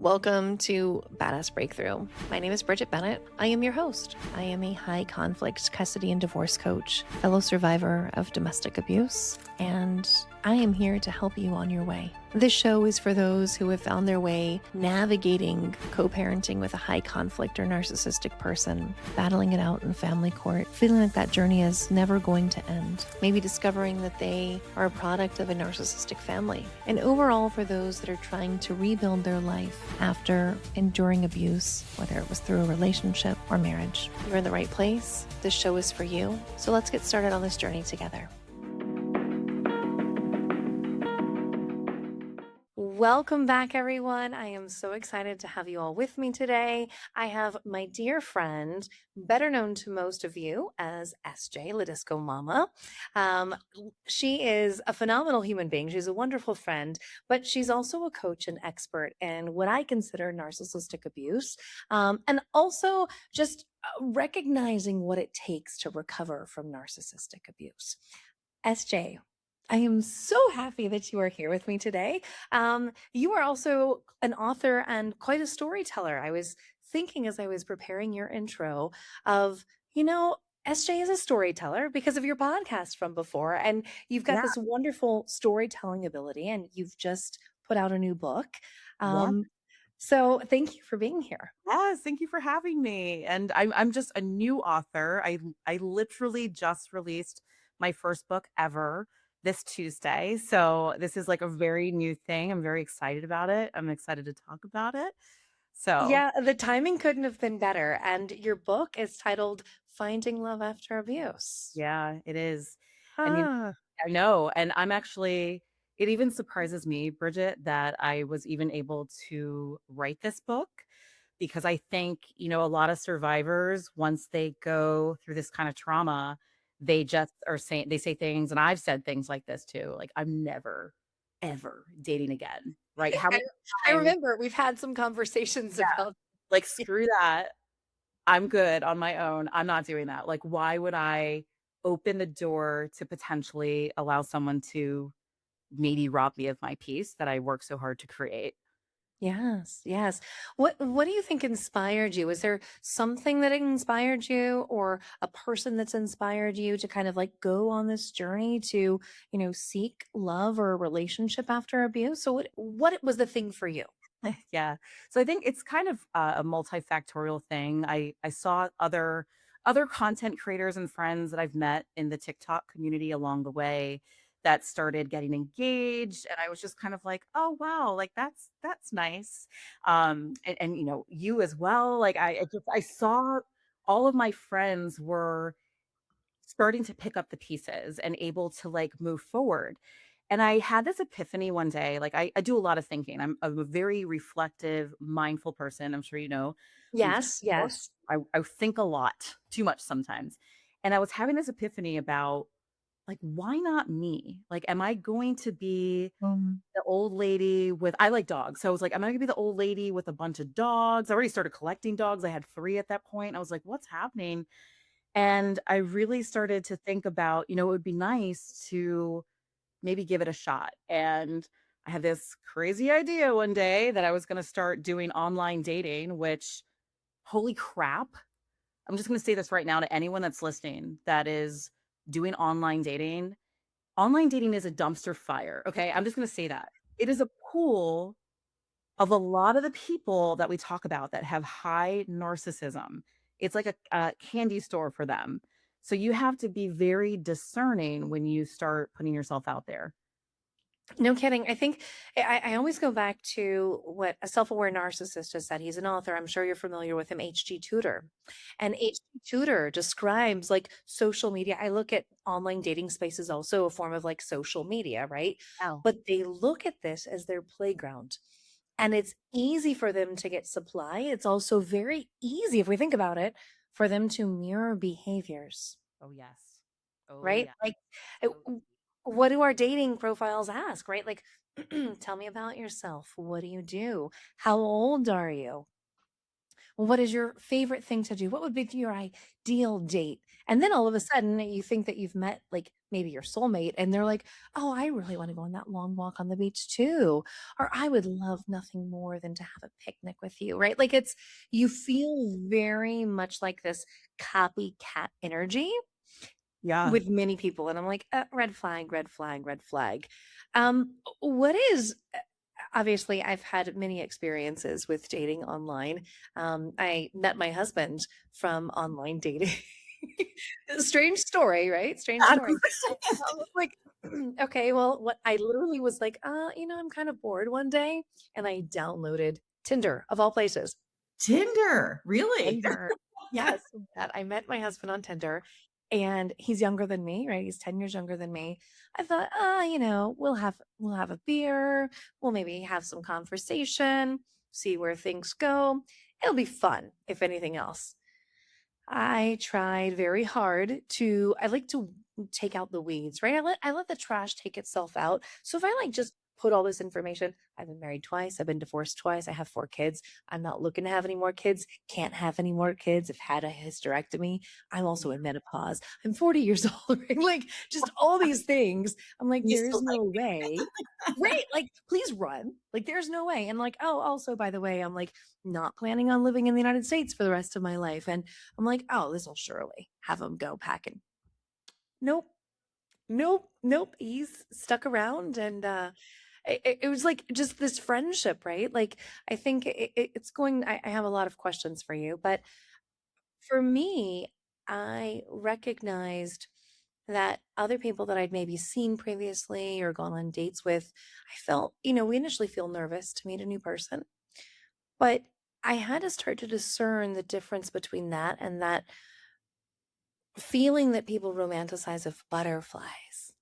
Welcome to Badass Breakthrough. My name is Bridget Bennett. I am your host. I am a high conflict custody and divorce coach, fellow survivor of domestic abuse, and I am here to help you on your way. This show is for those who have found their way navigating co-parenting with a high conflict or narcissistic person, battling it out in family court, feeling like that journey is never going to end, maybe discovering that they are a product of a narcissistic family, and overall for those that are trying to rebuild their life after enduring abuse, whether it was through a relationship or marriage. You're in the right place. This show is for you. So let's get started on this journey together. Welcome back, everyone. I am so excited to have you all with me today. I have my dear friend, better known to most of you as SJ, Ladisco Mama. She is a phenomenal human being. She's a wonderful friend, but she's also a coach and expert in what I consider narcissistic abuse, and also just recognizing what it takes to recover from narcissistic abuse. SJ, I am so happy that you are here with me today. You are also an author and quite a storyteller. I was thinking as I was preparing your intro of, SJ is a storyteller because of your podcast from before, and you've got Yeah, this wonderful storytelling ability, and you've just put out a new book. yeah. So thank you for being here. Yes, thank you for having me. And I'm just a new author. I literally just released my first book ever this Tuesday. So this is like a very new thing. I'm very excited about it. I'm excited to talk about it. So, Yeah, the timing couldn't have been better. And your book is titled Finding Love After Abuse. yeah, it is. And Huh. I know, and I'm actually it even surprises me, Bridget, that I was even able to write this book because I think, a lot of survivors, once they go through this kind of trauma, they just are saying they say things, and I've said things like this too, like, "I'm never, ever dating again." Right? How I, many I times remember we've had some conversations yeah, about. like, "Screw that. I'm good on my own. I'm not doing that." Like, why would I open the door to potentially allow someone to maybe rob me of my peace that I worked so hard to create? Yes, yes. What do you think inspired you? Is there something that inspired you or a person that's inspired you to kind of like go on this journey to, seek love or a relationship after abuse? So what was the thing for you? Yeah. So I think it's kind of a multifactorial thing. I saw other content creators and friends that I've met in the TikTok community along the way that started getting engaged, and I was just kind of like, "Oh wow, like that's nice." And you as well. Like I saw all of my friends were starting to pick up the pieces and able to like move forward. And I had this epiphany one day. Like I do a lot of thinking. I'm a very reflective, mindful person. I'm sure you know. We've Yes, talked. yes. I think a lot, too much sometimes. And I was having this epiphany about like, why not me? Like, am I going to be the old lady with I like dogs. So I was like, am I gonna be the old lady with a bunch of dogs? I already started collecting dogs. I had 3 at that point. I was like, what's happening? And I really started to think about, it would be nice to maybe give it a shot. And I had this crazy idea one day that I was going to start doing online dating, which, holy crap. I'm just going to say this right now to anyone that's listening that is doing online dating. Online dating is a dumpster fire. Okay. I'm just going to say that. It is a pool of a lot of the people that we talk about that have high narcissism. It's like a candy store for them. So you have to be very discerning when you start putting yourself out there. No kidding. I think I always go back to what a self-aware narcissist has said. He's an author. I'm sure you're familiar with him, H.G. Tudor. And H.G. Tudor describes like social media. I look at online dating spaces also a form of like social media, right? Oh, But they look at this as their playground. And it's easy for them to get supply. It's also very easy, if we think about it, for them to mirror behaviors, oh yes. Oh right? yeah. Like, So what do our dating profiles ask, right? Like, tell me about yourself. What do you do? How old are you? What is your favorite thing to do? What would be your ideal date? And then all of a sudden you think that you've met like maybe your soulmate and they're like, "Oh, I really want to go on that long walk on the beach too." Or I would love nothing more than to have a picnic with you, right? Like it's you feel very much like this copycat energy Yeah. with many people, and I'm like, red flag, red flag, red flag." What is obviously, I've had many experiences with dating online. I met my husband from online dating. Strange story, right? Strange story. I was like, okay, well, what I literally was like, I'm kind of bored one day, and I downloaded Tinder of all places. Tinder, really? Tinder. Yes, that I met my husband on Tinder, and he's younger than me, right? He's 10 years younger than me. I thought, we'll have a beer, we'll maybe have some conversation, see where things go. It'll be fun, if anything else. I tried very hard to I like to take out the weeds, right? I let the trash take itself out. So if I like just put all this information, I've been married twice, I've been divorced twice, I have 4 kids. I'm not looking to have any more kids, can't have any more kids. I've had a hysterectomy. I'm also in menopause. I'm 40 years old, right? Like just all these things. I'm like, You there's still no like way. Right. Like, please run. Like, there's no way. And like, oh, also, by the way, I'm like not planning on living in the United States for the rest of my life. And I'm like, "Oh, this'll surely have him go packing." Nope, nope, nope. He's stuck around, and it was like just this friendship, right? Like I think it's going. I have a lot of questions for you, but for me, I recognized that other people that I'd maybe seen previously or gone on dates with, I felt, we initially feel nervous to meet a new person, but I had to start to discern the difference between that and that feeling that people romanticize of butterflies,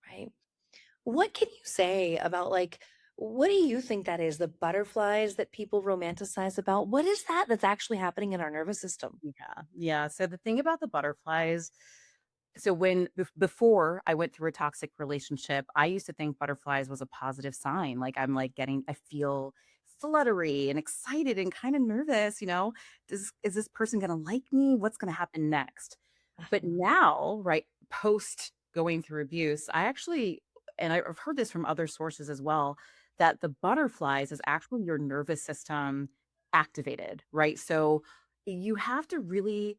right? What can you say about like what do you think that is? The butterflies that people romanticize about? What is that that's actually happening in our nervous system? Yeah, yeah. So the thing about the butterflies, so before I went through a toxic relationship, I used to think butterflies was a positive sign. Like I'm like getting, I feel fluttery and excited and kind of nervous. Is this person gonna like me? What's gonna happen next? But Mhm. now, right, post going through abuse, I actually, and I've heard this from other sources as well, that the butterflies is actually your nervous system activated, right? So you have to really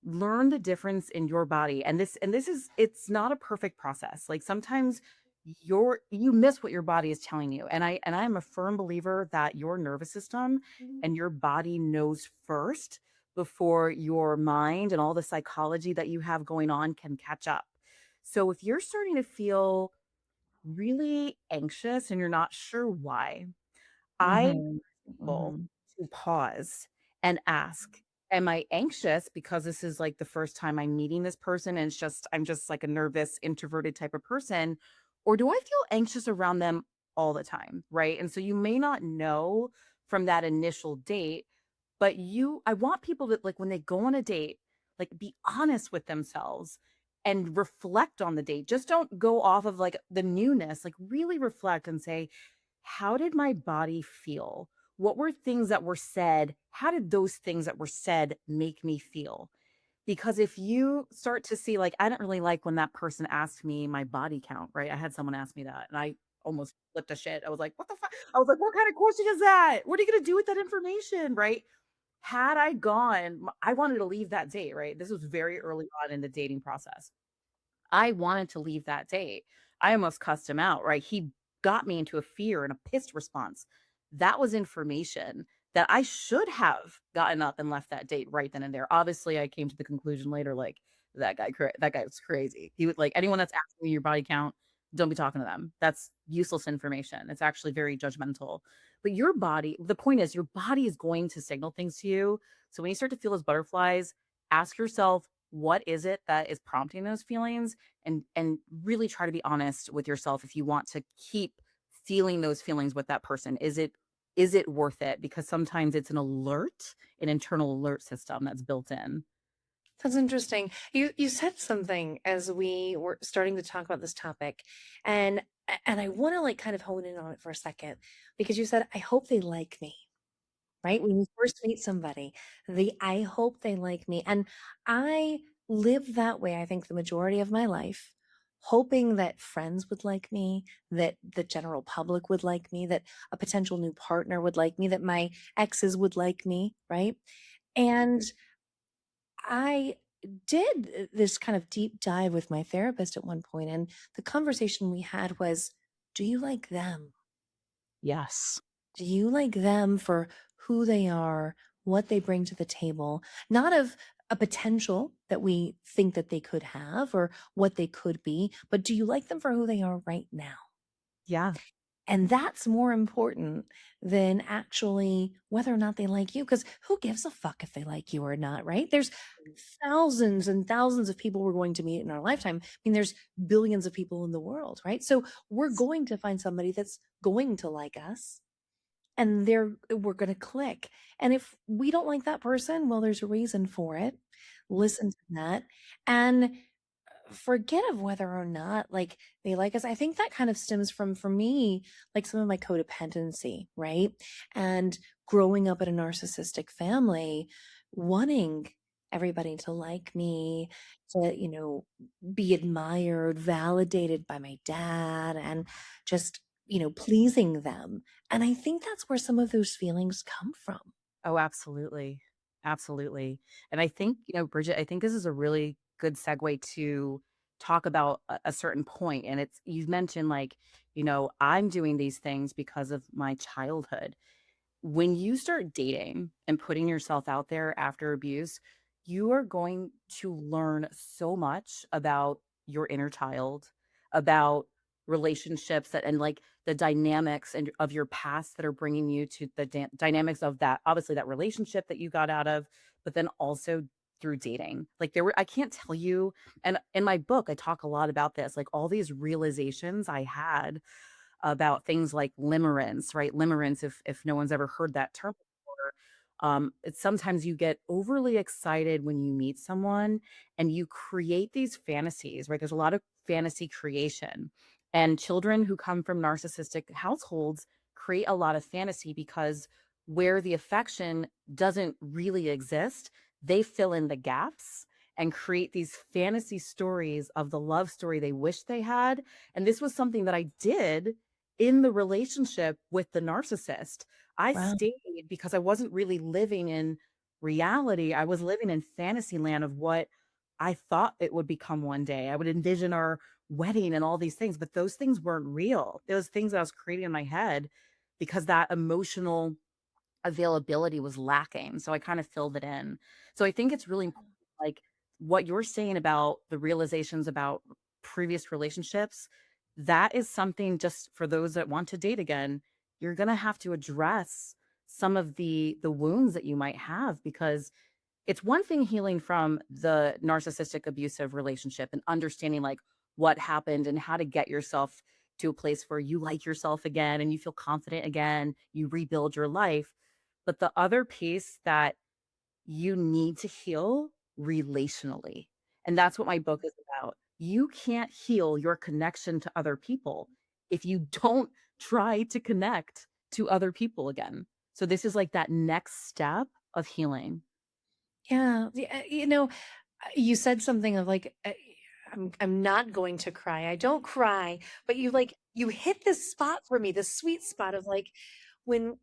learn the difference in your body, and this is, it's not a perfect process. Like sometimes you miss what your body is telling you, and I'm a firm believer that your nervous system and your body knows first before your mind and all the psychology that you have going on can catch up. So if you're starting to feel really anxious and you're not sure why, I Mhm, people mhm. to pause and ask, am I anxious because this is like the first time I'm meeting this person and I'm just like a nervous introverted type of person, or do I feel anxious around them all the time, right? And so you may not know from that initial date, but I want people that, like, when they go on a date, like, be honest with themselves and reflect on the date. Just don't go off of like the newness, like really reflect and say, how did my body feel? What were things that were said? How did those things that were said make me feel? Because if you start to see, like, I didn't really like when that person asked me my body count, right? I had someone ask me that and I almost flipped a shit. I was like, what the fuck? I was like, what kind of question is that? What are you going to do with that information? Right? Had I gone, I wanted to leave that date, right? This was very early on in the dating process. I wanted to leave that date. I almost cussed him out, right? He got me into a fear and a pissed response. That was information that I should have gotten up and left that date right then and there. Obviously, I came to the conclusion later, like that guy was crazy. He would, like, anyone that's asking you your body count, don't be talking to them. That's useless information. It's actually very judgmental. But your body, the point is, your body is going to signal things to you. So when you start to feel those butterflies, ask yourself, what is it that is prompting those feelings? And really try to be honest with yourself if you want to keep feeling those feelings with that person. Is it worth it? Because sometimes it's an internal alert system that's built in. That's interesting. You said something as we were starting to talk about this topic, and I want to like kind of hone in on it for a second because you said, "I hope they like me." right? When you first meet somebody, the I hope they like me. And I live that way, I think, the majority of my life, hoping that friends would like me, that the general public would like me, that a potential new partner would like me, that my exes would like me, right? And I did this kind of deep dive with my therapist at one point, and the conversation we had was, do you like them? Yes. Do you like them for who they are, what they bring to the table, not of a potential that we think that they could have or what they could be, but do you like them for who they are right now? Yeah. And that's more important than actually whether or not they like you, because who gives a fuck if they like you or not, right? There's thousands and thousands of people we're going to meet in our lifetime. I mean, there's billions of people in the world, right? So we're going to find somebody that's going to like us and we're going to click. And if we don't like that person, well, there's a reason for it. Listen to that. And forget of whether or not like they like us. I think that kind of stems from, for me, like some of my codependency, right? And growing up in a narcissistic family, wanting everybody to like me, to, be admired, validated by my dad, and just, pleasing them. And I think that's where some of those feelings come from. Oh, absolutely. Absolutely. And I think, Bridget, I think this is a really good segue to talk about a certain point. And it's, you mentioned like, I'm doing these things because of my childhood. When you start dating and putting yourself out there after abuse, you are going to learn so much about your inner child, about relationships that and like the dynamics and of your past that are bringing you to the dynamics of that, obviously that relationship that you got out of, but then also through dating. Like there were, I can't tell you, and in my book I talk a lot about this, like all these realizations I had about things like limerence, right? Limerence, if no one's ever heard that term before, it's sometimes you get overly excited when you meet someone and you create these fantasies, right? There's a lot of fantasy creation. And children who come from narcissistic households create a lot of fantasy because where the affection doesn't really exist, they fill in the gaps and create these fantasy stories of the love story they wish they had. And this was something that I did in the relationship with the narcissist. I Wow. stayed because I wasn't really living in reality. I was living in fantasy land of what I thought it would become one day. I would envision our wedding and all these things, but those things weren't real. Those things that I was creating in my head because that emotional availability was lacking, so I kind of filled it in. So I think it's really important, like, what you're saying about the realizations about previous relationships, that is something just for those that want to date again, you're gonna have to address some of the wounds that you might have because it's one thing healing from the narcissistic abusive relationship and understanding, like, what happened and how to get yourself to a place where you like yourself again and you feel confident again, you rebuild your life. But the other piece that you need to heal relationally, and that's what my book is about. You can't heal your connection to other people if you don't try to connect to other people again. So this is like that next step of healing. Yeah. You said something of like, I'm not going to cry. I don't cry, but you hit this spot for me, this sweet spot of like when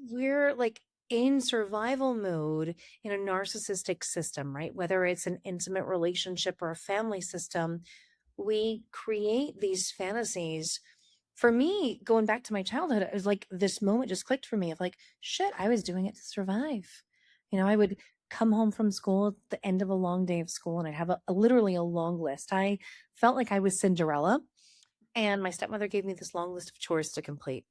we're like in survival mode in a narcissistic system, right? Whether it's an intimate relationship or a family system, we create these fantasies. For me, going back to my childhood, it was like this moment just clicked for me of like, shit, I was doing it to survive. I would come home from school at the end of a long day of school and I'd have literally a long list. I felt like I was Cinderella, and my stepmother gave me this long list of chores to complete.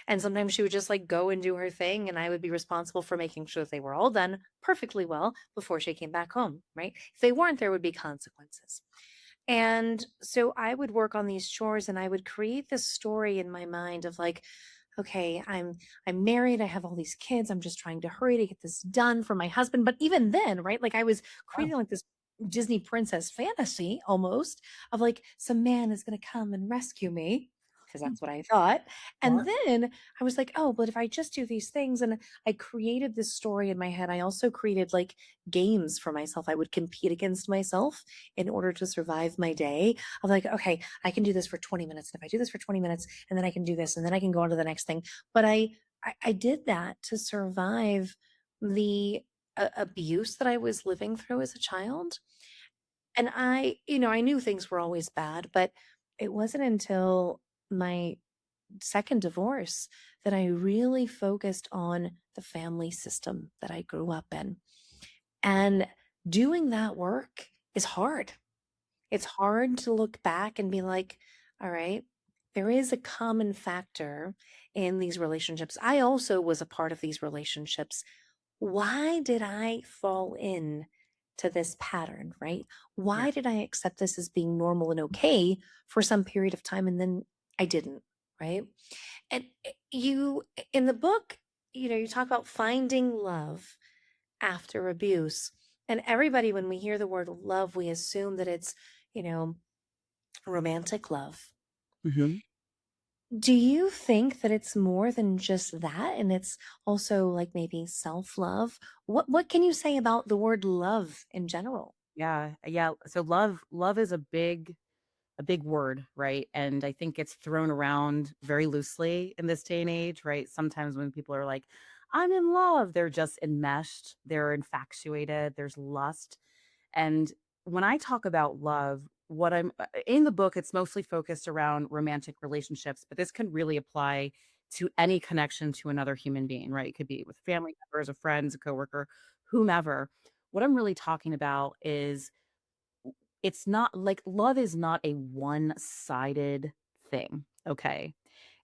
And sometimes she would just like go and do her thing, and I would be responsible for making sure that they were all done perfectly well before she came back home, right? If they weren't, there would be consequences. And so I would work on these chores and I would create this story in my mind of like, okay, I'm married, I have all these kids, I'm just trying to hurry to get this done for my husband. But even then, right? Like I was creating like this Disney princess fantasy almost of like some man is going to come and rescue me. because Hmm. that's what I thought. And Smart. then I was like, oh, but if I just do these things, and I created this story in my head, I also created like games for myself. I would compete against myself in order to survive my day. I'm like, okay, I can do this for 20 minutes. And if I do this for 20 minutes, and then I can do this, and then I can go on to the next thing. But I did that to survive the abuse that I was living through as a child. And I knew things were always bad, but it wasn't until my second divorce that I really focused on the family system that I grew up in. And doing that work is hard. It's hard to look back and be like, all right, there is a common factor in these relationships. I also was a part of these relationships. Why did I fall in to this pattern, right? Yeah. Why did I accept this as being normal and okay for some period of time and then I didn't, right? And you in the book, you talk about finding love after abuse. And everybody, when we hear the word love, we assume that it's, you know, romantic love. Mhm. Do you think that it's more than just that and it's also like maybe self-love? What can you say about the word love in general? Yeah, yeah. So love is a big word, right? And I think it's thrown around very loosely in this day and age, right? Sometimes when people are like, I'm in love, they're just enmeshed, they're infatuated, there's lust. And when I talk about love, what I'm in the book, it's mostly focused around romantic relationships, but this can really apply to any connection to another human being, right? It could be with family members, a friends, a coworker, whomever. What I'm really talking about is it's not like love is not a one-sided thing, okay?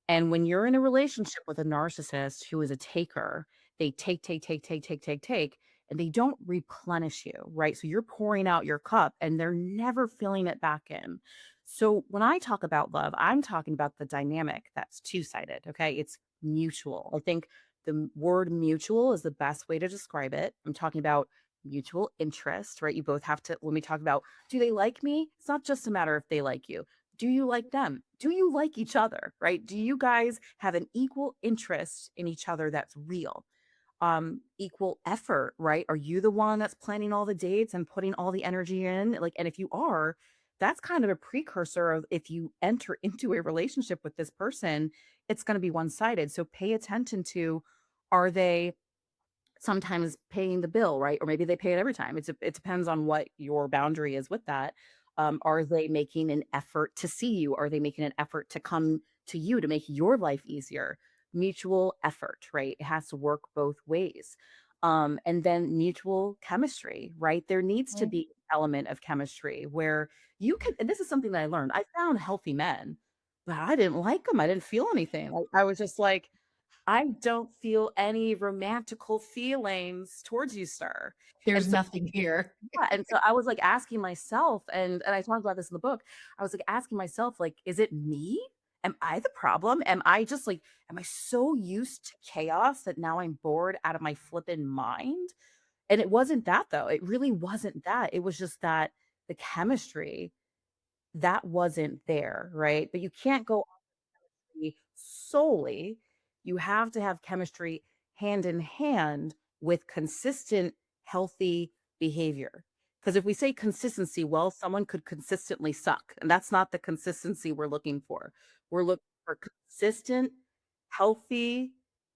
And when you're in a relationship with a narcissist who is a taker, they take, take, take, take, take, take, take, and they don't replenish you, right? So you're pouring out your cup and they're never filling it back in. So when I talk about love, I'm talking about the dynamic that's two-sided, okay? It's mutual. I think the word mutual is the best way to describe it. I'm talking about mutual interest, right? You both have to, when we talk about, do they like me? It's not just a matter if they like you. Do you like them? Do you like each other, right? Do you guys have an equal interest in each other that's real? Equal effort, right? Are you the one that's planning all the dates and putting all the energy in? Like, and if you are, that's kind of a precursor of if you enter into a relationship with this person, it's going to be one-sided. So pay attention to, are they sometimes paying the bill, right? Or maybe they pay it every time. It depends on what your boundary is with that. Are they making an effort to see you? Are they making an effort to come to you to make your life easier? Mutual effort, right? It has to work both ways. And then mutual chemistry, right? There needs to Mhm. be an element of chemistry where you can, and this is something that I learned. I found healthy men, but I didn't like them. I didn't feel anything. I was just like, I don't feel any romantical feelings towards you, sir. And There's so nothing here. yeah, and so I was, like, asking myself, and I talked about this in the book. I was, like, asking myself, like, "Is it me? Am I the problem? Am I just, like am I so used to chaos that now I'm bored out of my flippin' mind?" And it wasn't that, though. It really wasn't that. It was just that the chemistry, that wasn't there, right? But you can't go solely. You have to have chemistry hand in hand with consistent, healthy behavior. Because if we say consistency, well, someone could consistently suck, and that's not the consistency we're looking for. We're looking for consistent, healthy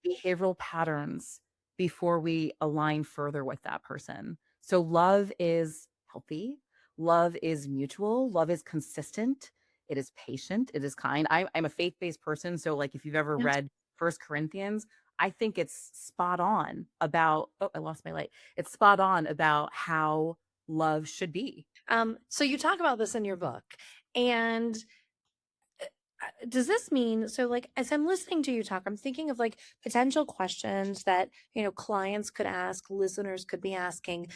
behavioral patterns before we align further with that person. So love is healthy, love is mutual, love is consistent, it is patient, it is kind. I'm a faith-based person, so, like, if you've ever Yes. read First Corinthians, I think it's spot on about oh, I lost my light. It's spot on about how love should be. So you talk about this in your book, and does this mean so like as I'm listening to you talk, I'm thinking of like potential questions that clients could ask, listeners could be asking.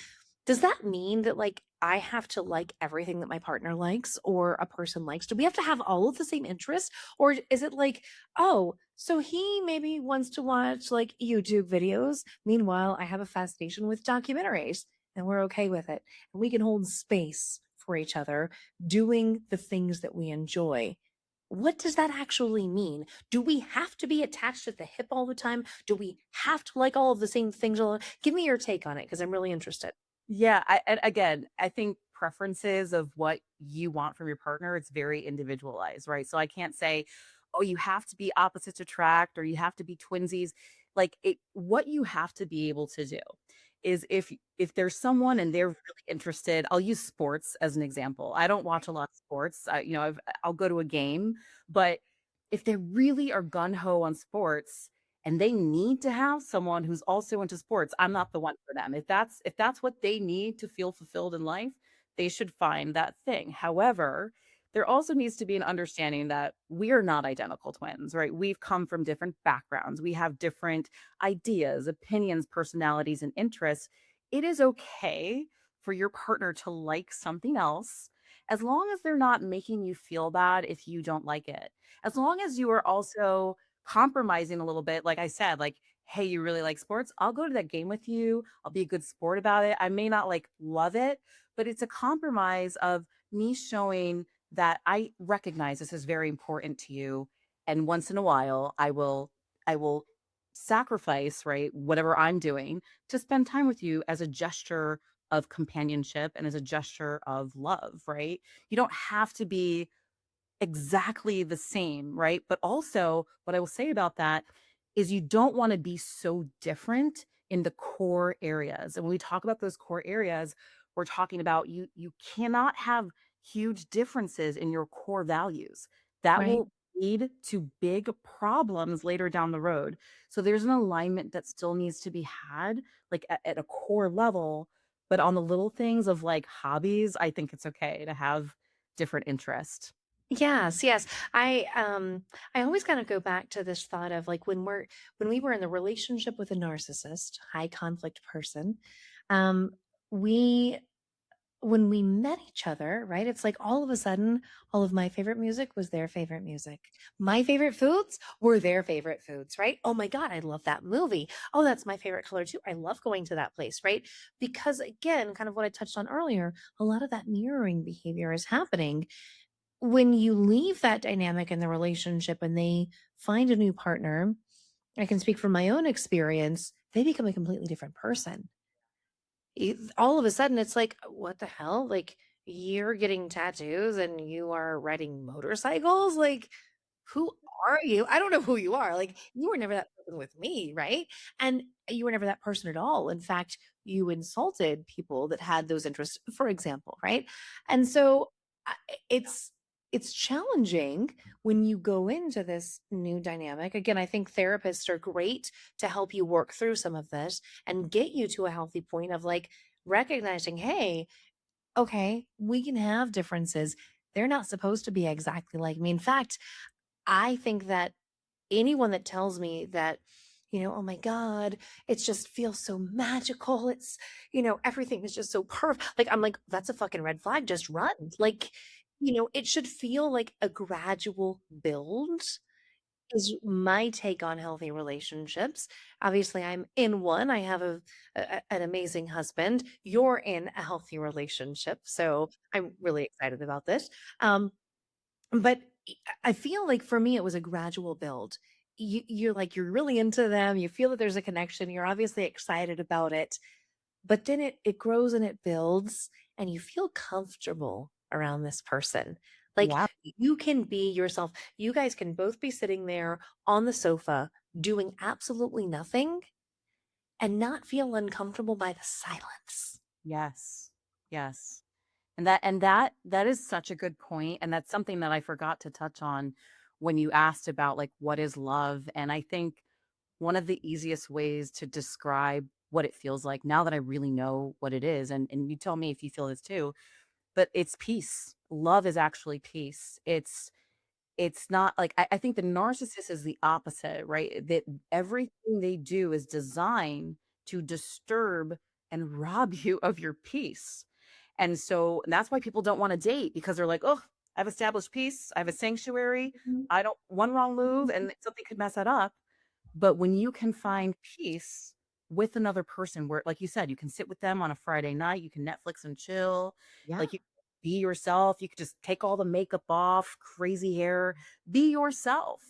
Does that mean that like I have to like everything that my partner likes or a person likes? Do we have to have all of the same interests? Or is it like, oh, so he maybe wants to watch like YouTube videos. Meanwhile, I have a fascination with documentaries and we're okay with it. And we can hold space for each other doing the things that we enjoy. What does that actually mean? Do we have to be attached at the hip all the time? Do we have to like all of the same things all the Give me your take on it because I'm really interested. Yeah, I and again, I think preferences of what you want from your partner, it's very individualized, right? So I can't say, "Oh, you have to be opposites attract or you have to be twinsies." Like it what you have to be able to do is if there's someone and they're really interested, I'll use sports as an example. I don't watch a lot of sports. I'll go to a game, but if they really are gun ho on sports, and they need to have someone who's also into sports, I'm not the one for them. If that's what they need to feel fulfilled in life, they should find that thing. However, there also needs to be an understanding that we are not identical twins, right? We've come from different backgrounds. We have different ideas, opinions, personalities, and interests. It is okay for your partner to like something else as long as they're not making you feel bad if you don't like it. As long as you are also compromising a little bit, like I said, like, "Hey, you really like sports? I'll go to that game with you. I'll be a good sport about it. I may not, like, love it, but it's a compromise of me showing that I recognize this is very important to you, and once in a while, I will sacrifice, right, whatever I'm doing to spend time with you as a gesture of companionship and as a gesture of love," right? You don't have to be exactly the same, right? But also, what I will say about that is you don't want to be so different in the core areas. And when we talk about those core areas, we're talking about you cannot have huge differences in your core values. That Right. will lead to big problems later down the road. So there's an alignment that still needs to be had like at a core level, but on the little things of like hobbies, I think it's okay to have different interests. Yes, yes. I always kind of go back to this thought of like when we were in the relationship with a narcissist, high conflict person, um, we when we met each other, right? It's like all of a sudden, all of my favorite music was their favorite music. My favorite foods were their favorite foods, right? Oh my God, I love that movie. Oh, that's my favorite color too. I love going to that place, right? Because again, kind of what I touched on earlier, a lot of that mirroring behavior is happening when you leave that dynamic in the relationship and they find a new partner. I can speak from my own experience, they become a completely different person. All of a sudden, it's like, what the hell? Like, you're getting tattoos and you are riding motorcycles? Like, who are you? I don't know who you are. Like, you were never that person with me, right? And you were never that person at all. In fact, you insulted people that had those interests, for example, right? And so I- it's it's challenging when you go into this new dynamic. Again, I think therapists are great to help you work through some of this and get you to a healthy point of like recognizing, hey, okay, we can have differences. They're not supposed to be exactly like me. In fact, I think that anyone that tells me that, oh my God, it just feels so magical. Everything is just so perfect. Like, I'm like, that's a fucking red flag. Just run. Like, it should feel like a gradual build is my take on healthy relationships. Obviously, I'm in one. I have an amazing husband. You're in a healthy relationship, so I'm really excited about this. But I feel like for me, it was a gradual build. You're really into them. You feel that there's a connection. You're obviously excited about it, but then it grows and it builds, and you feel comfortable around this person. Like, Yeah. you can be yourself. You guys can both be sitting there on the sofa doing absolutely nothing and not feel uncomfortable by the silence. Yes. Yes. And that is such a good point, and that's something that I forgot to touch on when you asked about, like, what is love, and I think one of the easiest ways to describe what it feels like now that I really know what it is, and you tell me if you feel this too, but it's peace. Love is actually peace. It's not like I think the narcissist is the opposite, right? That everything they do is designed to disturb and rob you of your peace. And that's why people don't wanna date because they're like, "Oh, I've established peace. I have a sanctuary. Mhm. I don't one wrong move and something could mess that up." But when you can find peace with another person where like you said, you can sit with them on a Friday night, you can Netflix and chill, Yeah. like, you be yourself. You could just take all the makeup off, crazy hair, be yourself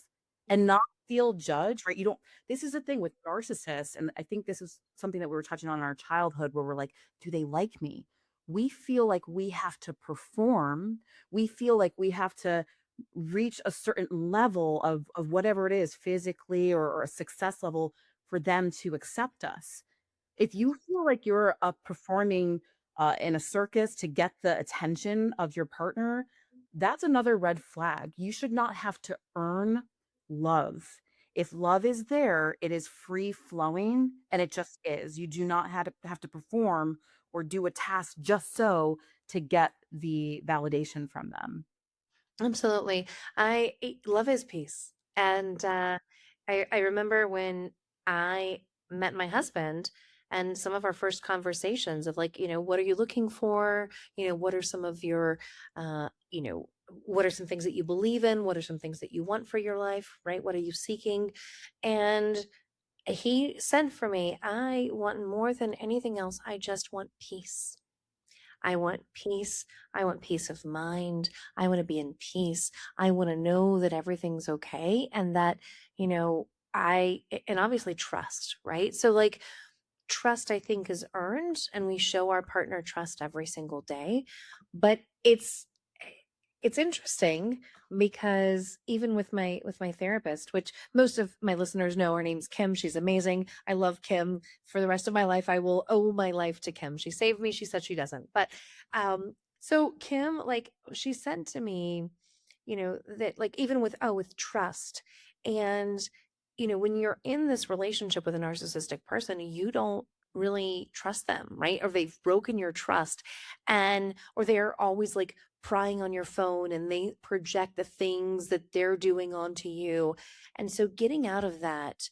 and not feel judged, right? You don't This is the thing with narcissists, and I think this is something that we were touching on in our childhood where we're like, do they like me? We feel like we have to perform. We feel like we have to reach a certain level of whatever it is physically or a success level for them to accept us. If you feel like you're performing in a circus to get the attention of your partner, that's another red flag. You should not have to earn love. If love is there, it is free flowing and it just is. You do not have to perform or do a task just so to get the validation from them. Absolutely. Love is peace. And I remember when I met my husband and some of our first conversations of like, what are you looking for? What are some of your, what are some things that you believe in? What are some things that you want for your life? Right? What are you seeking? And he said for me, I want more than anything else, I just want peace. I want peace. I want peace of mind. I want to be in peace. I want to know that everything's okay and that, and obviously trust, right? So, like, trust, I think, is earned and we show our partner trust every single day. But it's interesting because even with my therapist, which most of my listeners know, her name's Kim. She's amazing. I love Kim. For the rest of my life, I will owe my life to Kim. She saved me. She said she doesn't. But so Kim, like, she said to me, that like even with trust and when you're in this relationship with a narcissistic person, you don't really trust them, right? Or they've broken your trust and or they're always like prying on your phone and they project the things that they're doing onto you. And so getting out of that,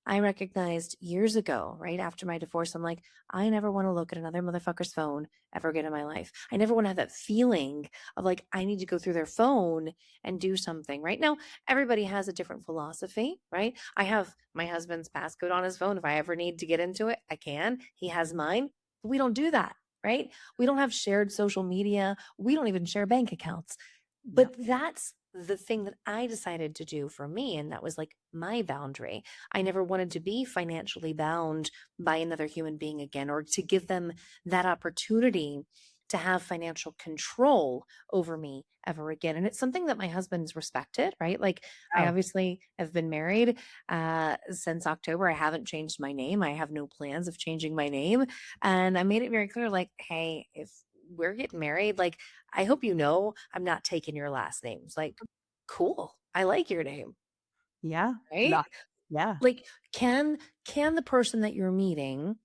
I recognized years ago, right after my divorce, I'm like, I never want to look at another motherfucker's phone ever again in my life. I never want to have that feeling of like, I need to go through their phone and do something. Right now, everybody has a different philosophy, right? I have my husband's passcode on his phone. If I ever need to get into it, I can. He has mine. But we don't do that, right? We don't have shared social media. We don't even share bank accounts. Yep. But that's the thing that I decided to do for me. And that was like my boundary. I never wanted to be financially bound by another human being again or to give them that opportunity to have financial control over me ever again. And it's something that my husband's respected, right? Like I Oh, obviously have been married since October. I haven't changed my name. I have no plans of changing my name. And I made it very clear, like, hey, if we're getting married, like, I hope you know I'm not taking your last names. Like, cool. I like your name, yeah. right? Not, yeah. Like, can the person that you're meeting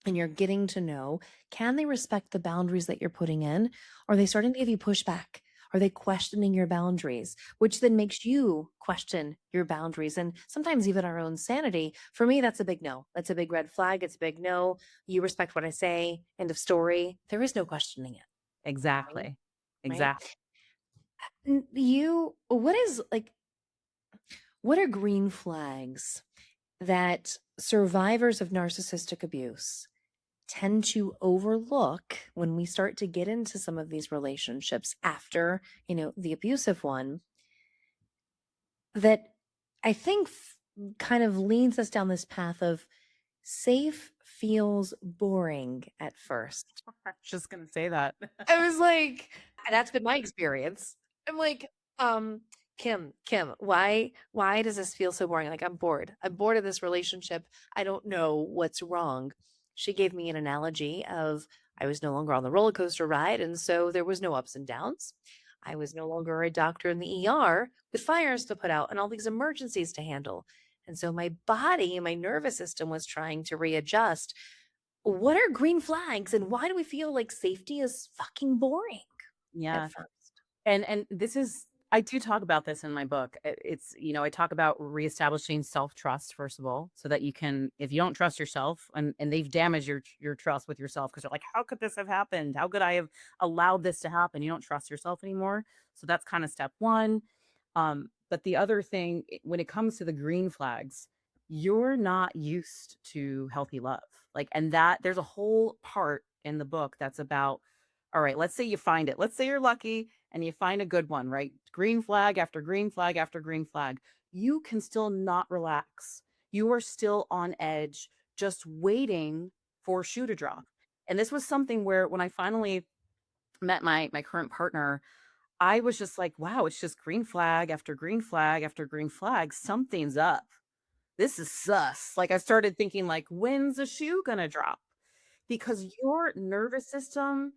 and you're getting to know, can they respect the boundaries that you're putting in? Are they starting to give you pushback? Are they questioning your boundaries, which then makes you question your boundaries and sometimes even our own sanity? For me, that's a big no. That's a big red flag. It's a big no. You respect what I say. End of story. There is no questioning it, right? Exactly. Right? Exactly. What are green flags that survivors of narcissistic abuse tend to overlook when we start to get into some of these relationships after, the abusive one that I think kind of leads us down this path of safe feels boring at first. I was just gonna say that. I was like, that's been my experience. I'm like, um, Kim, why does this feel so boring? Like I'm bored. I'm bored of this relationship. I don't know what's wrong. She gave me an analogy of I was no longer on the roller coaster ride, and so there was no ups and downs. I was no longer a doctor in the ER with fires to put out and all these emergencies to handle. And so my body and my nervous system was trying to readjust. What are green flags and why do we feel like safety is fucking boring at Yeah. first? And this is, I do talk about this in my book. It's, I talk about reestablishing self-trust first of all, so that you can, if you don't trust yourself and they've damaged your trust with yourself because you're like, how could this have happened? How could I have allowed this to happen? You don't trust yourself anymore. So that's kind of step one. But the other thing, when it comes to the green flags, you're not used to healthy love. Like, and that there's a whole part in the book that's about All right, let's say you find it. Let's say you're lucky and you find a good one, right? Green flag after green flag after green flag. You can still not relax. You are still on edge, just waiting for a shoe to drop. And this was something where when I finally met my current partner, I was just like, wow, it's just green flag after green flag after green flag. Something's up. This is sus. Like I started thinking like, when's the shoe gonna drop? Because your nervous system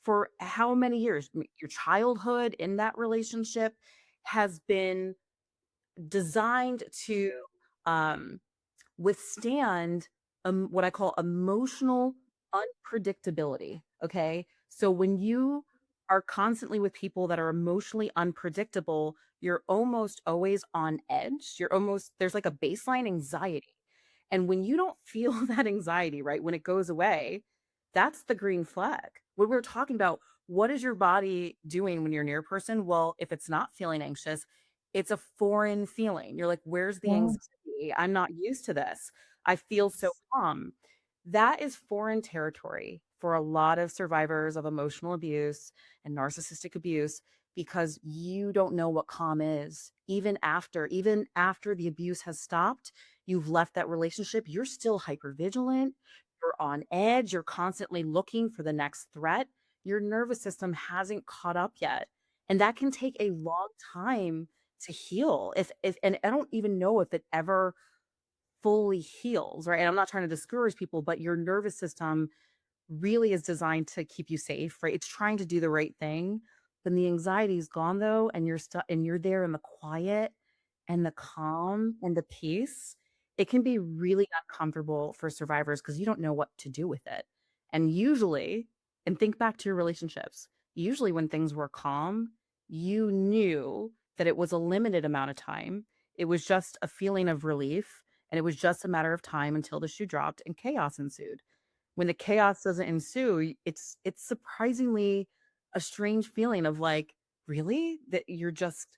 for how many years? Your childhood in that relationship has been designed to um, withstand what I call emotional unpredictability. Okay. So when you are constantly with people that are emotionally unpredictable, you're almost always on edge. There's like a baseline anxiety. And when you don't feel that anxiety, right, when it goes away, that's the green flag. When we're talking about what is your body doing when you're near a person? Well, if it's not feeling anxious, it's a foreign feeling. You're like, where's the Yes. anxiety? I'm not used to this. I feel so calm. That is foreign territory for a lot of survivors of emotional abuse and narcissistic abuse because you don't know what calm is. Even after the abuse has stopped, you've left that relationship, you're still hyper vigilant, you're on edge, you're constantly looking for the next threat. Your nervous system hasn't caught up yet. And that can take a long time to heal. If and I don't even know if it ever fully heals, right? And I'm not trying to discourage people, but your nervous system really is designed to keep you safe, right? It's trying to do the right thing. Then the anxiety is gone though, and you're there in the quiet and the calm and the peace. It can be really uncomfortable for survivors because you don't know what to do with it. And usually, and think back to your relationships, usually when things were calm, you knew that it was a limited amount of time. It was just a feeling of relief, and it was just a matter of time until the shoe dropped and chaos ensued. When the chaos doesn't ensue, it's surprisingly a strange feeling of like, really? That you're just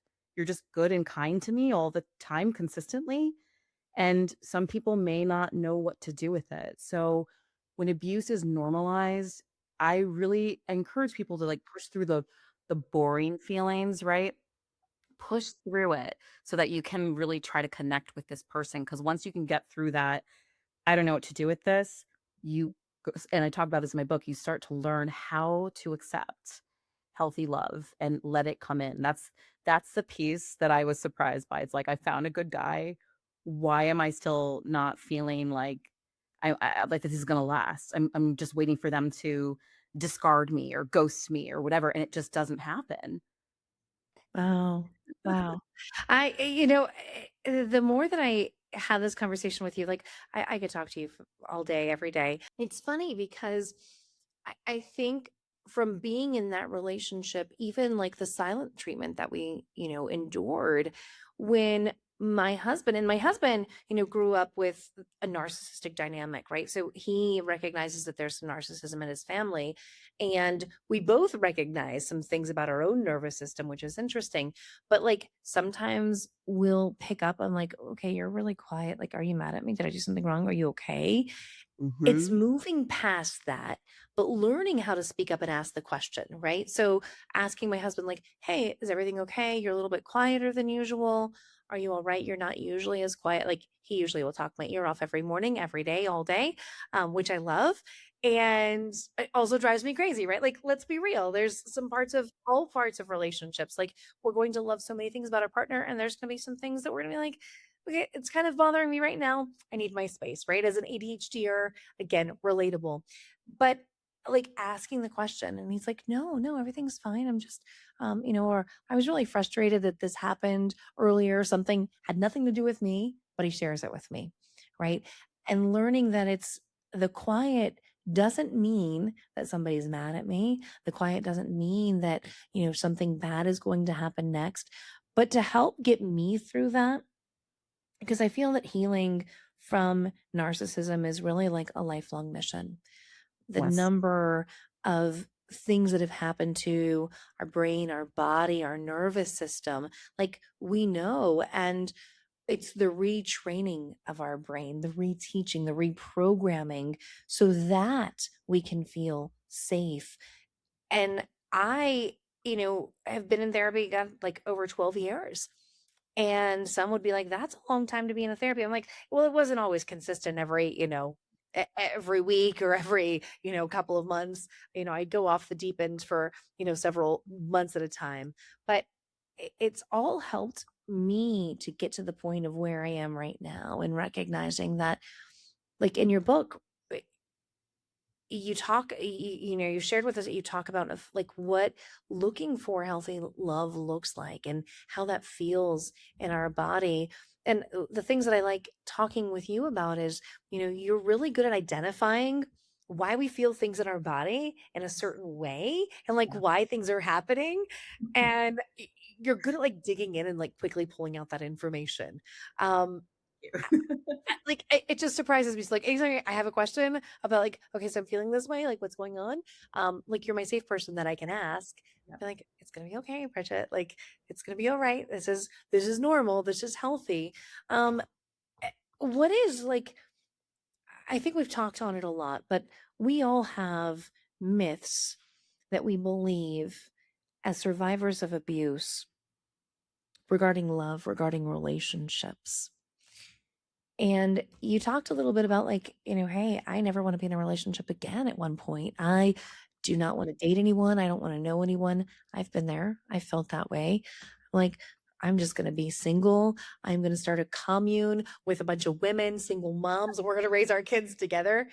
good and kind to me all the time consistently? And some people may not know what to do with it. So when abuse is normalized, I really encourage people to like push through the boring feelings, right? Push through it so that you can really try to connect with this person. Because once you can get through that, I don't know what to do with this. You and I talk about this in my book, you start to learn how to accept healthy love and let it come in. That's the piece that I was surprised by. It's like I found a good guy. Why am I still not feeling like like this is gonna last? I'm just waiting for them to discard me or ghost me or whatever, and it just doesn't happen. Wow. Wow. The more that I have this conversation with you, like I could talk to you all day, every day. It's funny because I think from being in that relationship, even like the silent treatment that we, endured when my husband, grew up with a narcissistic dynamic, right? So he recognizes that there's some narcissism in his family. And we both recognize some things about our own nervous system, which is interesting. But like sometimes we'll pick up on like, okay, you're really quiet. Like, are you mad at me? Did I do something wrong? Are you okay? It's Mhm. moving past that, but learning how to speak up and ask the question, right? So asking my husband, like, hey, is everything okay? You're a little bit quieter than usual. Are you all right? You're not usually as quiet. Like he usually will talk my ear off every morning, every day, all day, which I love. And it also drives me crazy, right? Like, let's be real. There's some parts of all parts of relationships. Like, we're going to love so many things about our partner, and there's going to be some things that we're going to be like, okay, it's kind of bothering me right now. I need my space, right? As an ADHDer, again, relatable. But like asking the question, and he's like, no, no, everything's fine. I'm just, or I was really frustrated that this happened earlier. Something had nothing to do with me, but he shares it with me, right? And learning that it's the quiet doesn't mean that somebody's mad at me. The quiet doesn't mean that, something bad is going to happen next. But to help get me through that, because I feel that healing from narcissism is really like a lifelong mission. The Yes. number of things that have happened to our brain, our body, our nervous system, like we know. And it's the retraining of our brain, the reteaching, the reprogramming so that we can feel safe And I, have been in therapy, got like over 12 years. And some would be like, that's a long time to be in a therapy. I'm like, well, it wasn't always consistent every, every week or every, couple of months. I'd go off the deep end for, several months at a time. But it's all helped me to get to the point of where I am right now and recognizing that, like in your book, you talk you shared with us that you talk about of like what looking for healthy love looks like and how that feels in our body. And the things that I like talking with you about is, you're really good at identifying why we feel things in our body in a certain way and like Yeah. why things are happening. And you're good at like digging in and like quickly pulling out that information. um like, it just surprises me. So, like, anytime I have a question about, like, okay, so I'm feeling this way, like, what's going on? Like, you're my safe person that I can ask. Yeah. Be like, it's gonna be okay, Bridget. Like, it's gonna be all right. This is normal. This is healthy. Um, what is like? I think we've talked on it a lot, but we all have myths that we believe as survivors of abuse regarding love, regarding relationships. And you talked a little bit about like, hey, I never want to be in a relationship again at one point. I do not want to date anyone. I don't want to know anyone. I've been there. I felt that way. Like, I'm just going to be single. I'm going to start a commune with a bunch of women, single moms, and we're going to raise our kids together.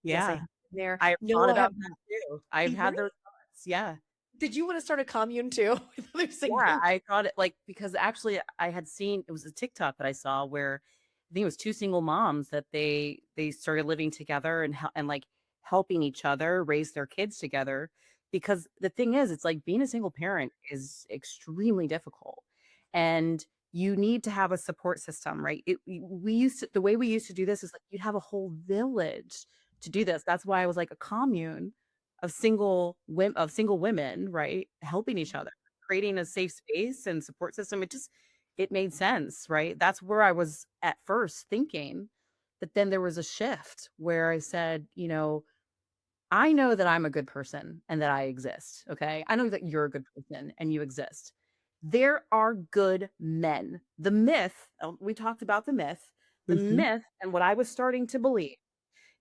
Yes, I have Yeah. been there. I've thought No, I have about that too. I've not. had those thoughts. Yeah. Did you want to start a commune too with other Yeah, single? I thought it like because actually I had seen it was a TikTok that I saw where I think it was two single moms that they started living together and like helping each other raise their kids together because the thing is it's like being a single parent is extremely difficult and you need to have a support system, right? We used to, the way we used to do this is like you'd have a whole village to do this. That's why I was like a commune of single women, right? Helping each other creating a safe space and support system, it made sense, right? That's where I was at first thinking. But then there was a shift where I said, I know that I'm a good person and that I exist. Okay. I know that you're a good person and you exist. There are good men. The myth, we talked about the Mhm. myth, and what I was starting to believe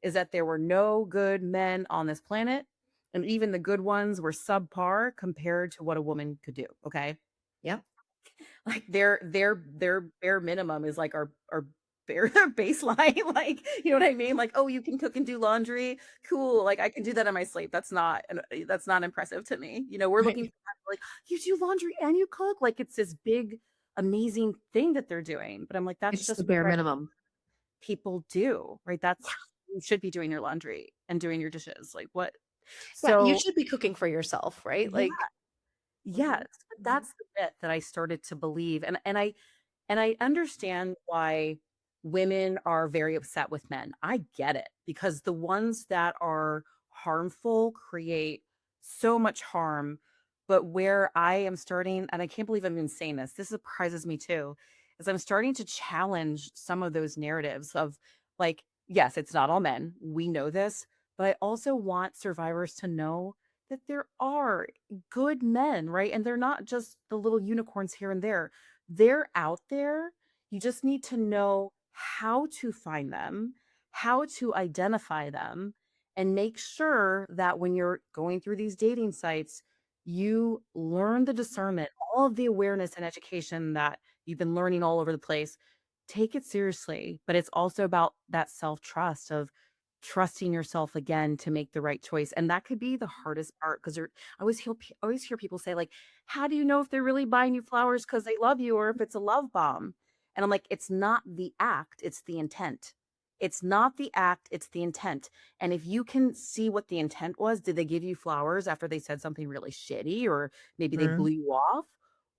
is that there were no good men on this planet. And even the good ones were subpar compared to what a woman could do. Okay. Yep. Like their bare minimum is like our bare baseline. Like, you know what I mean? Like, oh, you can cook and do laundry. Cool. Like I can do that in my sleep. That's not impressive to me. We're looking Right. for like you do laundry and you cook. Like it's this big, amazing thing that they're doing. But I'm like, that's It's the just bare what minimum. people do, right? That's you should be doing your laundry and doing your dishes. Like what? Yeah, you So should be cooking for yourself, right? yeah, Like, yes, mhm, but mhm. that's the bit that I started to believe. And I understand why women are very upset with men. I get it because the ones that are harmful create so much harm. But where I am starting, and I can't believe I'm even saying this surprises me too, is I'm starting to challenge some of those narratives of like, yes, it's not all men. We know this, but I also want survivors to know that there are good men, right? And they're not just the little unicorns here and there. They're out there. You just need to know how to find them, how to identify them, and make sure that when you're going through these dating sites, you learn the discernment, all of the awareness and education that you've been learning all over the place. Take it seriously, but it's also about that self trust of trusting yourself again to make the right choice. And that could be the hardest part because I always hear people say, like, how do you know if they're really buying you flowers because they love you or if it's a love bomb? And I'm like, it's not the act, it's the intent. It's not the act, it's the intent. And if you can see what the intent was, did they give you flowers after they said something really shitty or maybe they Mhm. blew you off?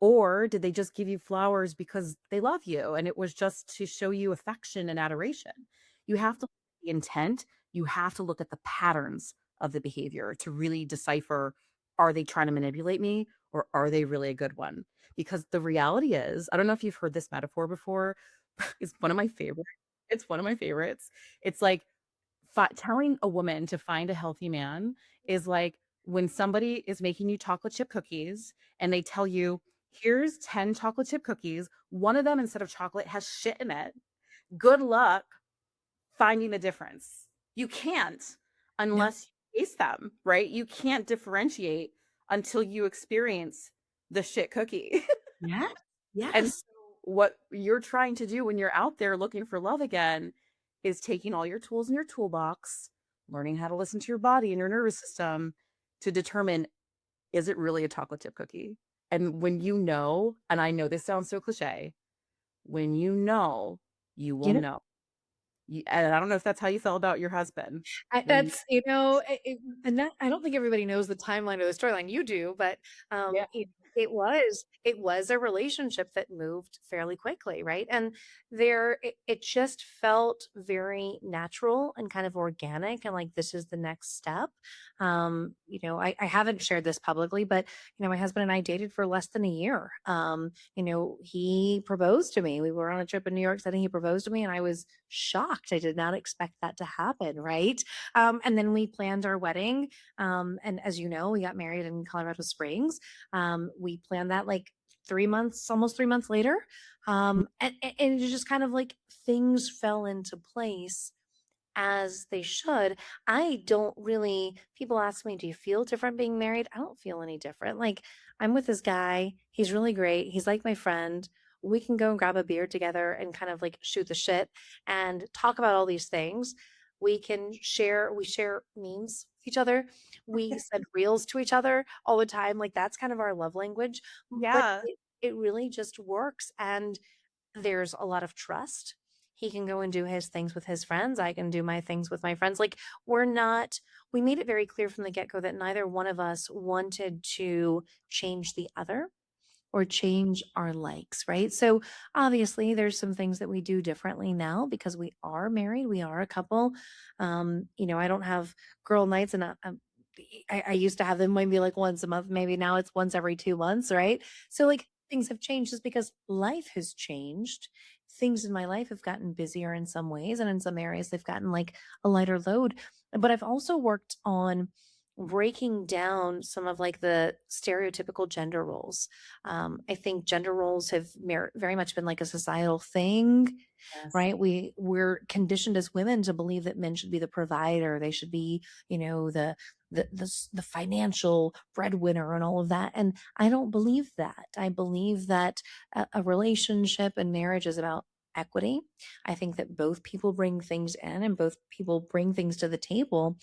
Or did they just give you flowers because they love you and it was just to show you affection and adoration? You have to look at the intent, you have to look at the patterns of the behavior to really decipher, are they trying to manipulate me or are they really a good one? Because the reality is, I don't know if you've heard this metaphor before. It's one of my favorite. It's one of my favorites. It's like telling a woman to find a healthy man is like when somebody is making you chocolate chip cookies and they tell you, here's 10 chocolate chip cookies, one of them instead of chocolate has shit in it. Good luck finding the difference. You can't No. unless you taste them, right? You can't differentiate until you experience the shit cookie. Yes. And Yes. so what you're trying to do when you're out there looking for love again is taking all your tools in your toolbox, learning how to listen to your body and your nervous system to determine, is it really a chocolate chip cookie? And when you know, and I know this sounds so cliche, when you will You know, know. And I don't know if that's how you felt about your husband. When you that's, and that I don't think everybody knows the timeline or the storyline. You do, but Yeah. it was a relationship that moved fairly quickly, right? And it just felt very natural and kind of organic, and like this is the next step. I haven't shared this publicly, but my husband and I dated for less than a year. He proposed to me. We were on a trip in New York City. He proposed to me, and I was shocked. I did not expect that to happen, right? And then we planned our wedding. And as you know, we got married in Colorado Springs. We planned that like 3 months, almost 3 months later. And it just kind of like things fell into place as they should. I don't really, people ask me, do you feel different being married? I don't feel any different. Like, I'm with this guy. He's really great. He's like my friend. We can go and grab a beer together and kind of like shoot the shit and talk about all these things. We share memes with each other. We send reels to each other all the time. Like, that's kind of our love language. But Yeah. it really just works. And there's a lot of trust. He can go and do his things with his friends. I can do my things with my friends. Like, we made it very clear from the get go that neither one of us wanted to change the other or change our likes, right? So obviously there's some things that we do differently now because we are married, we are a couple. I don't have girl nights, and I used to have them maybe like once a month, maybe now it's once every 2 months, right? So like things have changed just because life has changed. Things in my life have gotten busier in some ways, and in some areas they've gotten like a lighter load. But I've also worked on breaking down some of like the stereotypical gender roles. I think gender roles have very much been like a societal thing, Yes. right? We're conditioned as women to believe that men should be the provider. They should be, the financial breadwinner and all of that. And I don't believe that. I believe that a relationship and marriage is about equity. I think that both people bring things in and both people bring things to the table.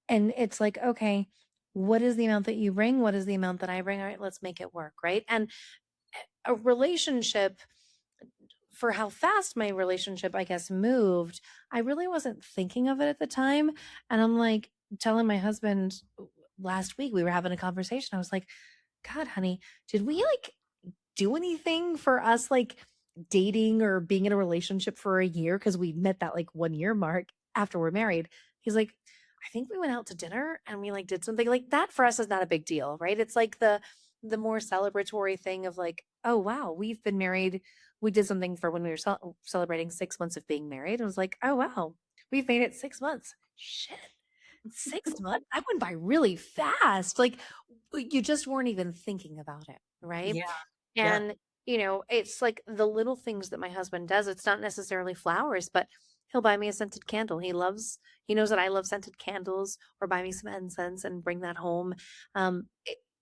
And it's like, okay, what is the amount that you bring? What is the amount that I bring? All right, let's make it work, right? And a relationship, for how fast my relationship, I guess, moved, I really wasn't thinking of it at the time. And I'm like telling my husband last week, we were having a conversation. I was like, God, honey, did we like do anything for us like dating or being in a relationship for a year? Because we met that like 1 year mark after we're married. He's like, I think we went out to dinner and we like did something like that. For us is not a big deal, right? It's like the more celebratory thing of like, oh wow, we've been married. We did something for when we were celebrating 6 months of being married. I was like, oh wow, we've made it 6 months. Shit, 6 months? That went by really fast. Like, you just weren't even thinking about it, right? Yeah. Yeah. And, it's like the little things that my husband does. It's not necessarily flowers, but he'll buy me a scented candle. He knows that I love scented candles, or buy me some incense and bring that home.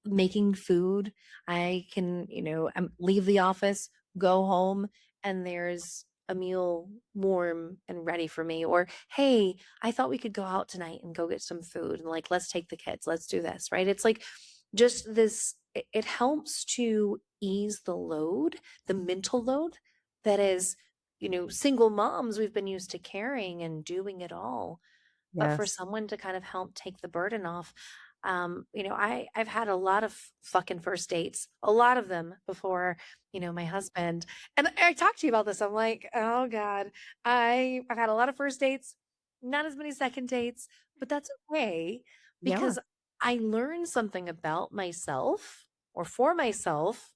Making food. I can, leave the office, go home, and there's a meal warm and ready for me. Or, hey, I thought we could go out tonight and go get some food. And like, let's take the kids, let's do this, right? It's like just this, it helps to ease the load, the mental load that is, single moms, we've been used to carrying and doing it all. But for Yes. someone to kind of help take the burden off, I've had a lot of fucking first dates, a lot of them before, my husband. And I talked to you about this. I'm like, oh God, I've had a lot of first dates, not as many second dates, but that's okay Yeah. because I learned something about myself or for myself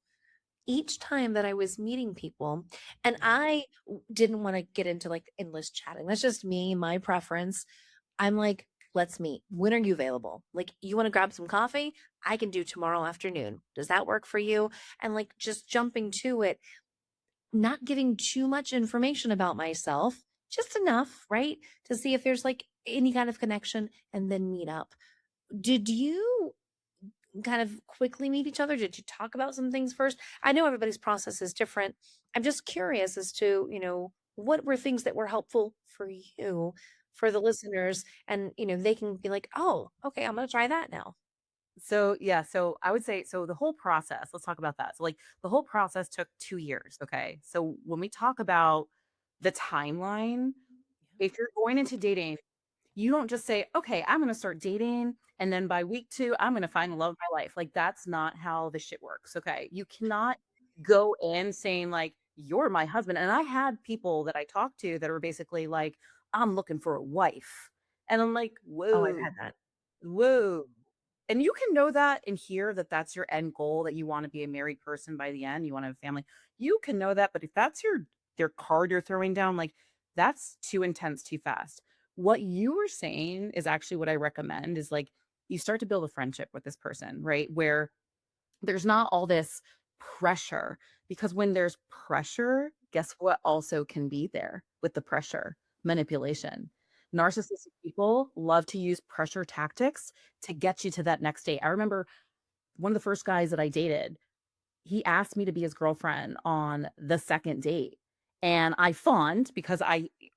each time that I was meeting people. And didn't want to get into like endless chatting. That's just me, my preference. I'm like, let's meet. When are you available? Like, you want to grab some coffee? I can do tomorrow afternoon. Does that work for you? And like, just jumping to it, not giving too much information about myself, just enough, right? To see if there's like any kind of connection and then meet up. Did you kind of quickly meet each other? Did you talk about some things first? I know everybody's process is different. I'm just curious as to, what were things that were helpful for you, for the listeners, and, they can be like, oh, okay, I'm going to try that now. So yeah, so I would say so the whole process, let's talk about that. So like the whole process took 2 years, okay? So when we talk about the timeline, if you're going into dating, you don't just say, "Okay, I'm gonna start dating, and then by week 2, I'm gonna find the love of my life." Like, that's not how the shit works, okay? You cannot go in saying, like, "You're my husband," and I had people that I talked to that were basically like, "I'm looking for a wife." And I'm like, Oh, I've "Whoa, had that. whoa." And you can know that and hear that that's your end goal, that you wanna be a married person by the end, you wanna have a family. You can know that, but if that's your card you're throwing down, like, that's too intense too fast. What you were saying is actually what I recommend is, like, you start to build a friendship with this person, right? Where there's not all this pressure, because when there's pressure, guess what also can be there with the pressure? Manipulation. Narcissistic people love to use pressure tactics to get you to that next date. I remember one of the first guys that I dated, he asked me to be his girlfriend on the second date. And I fawned because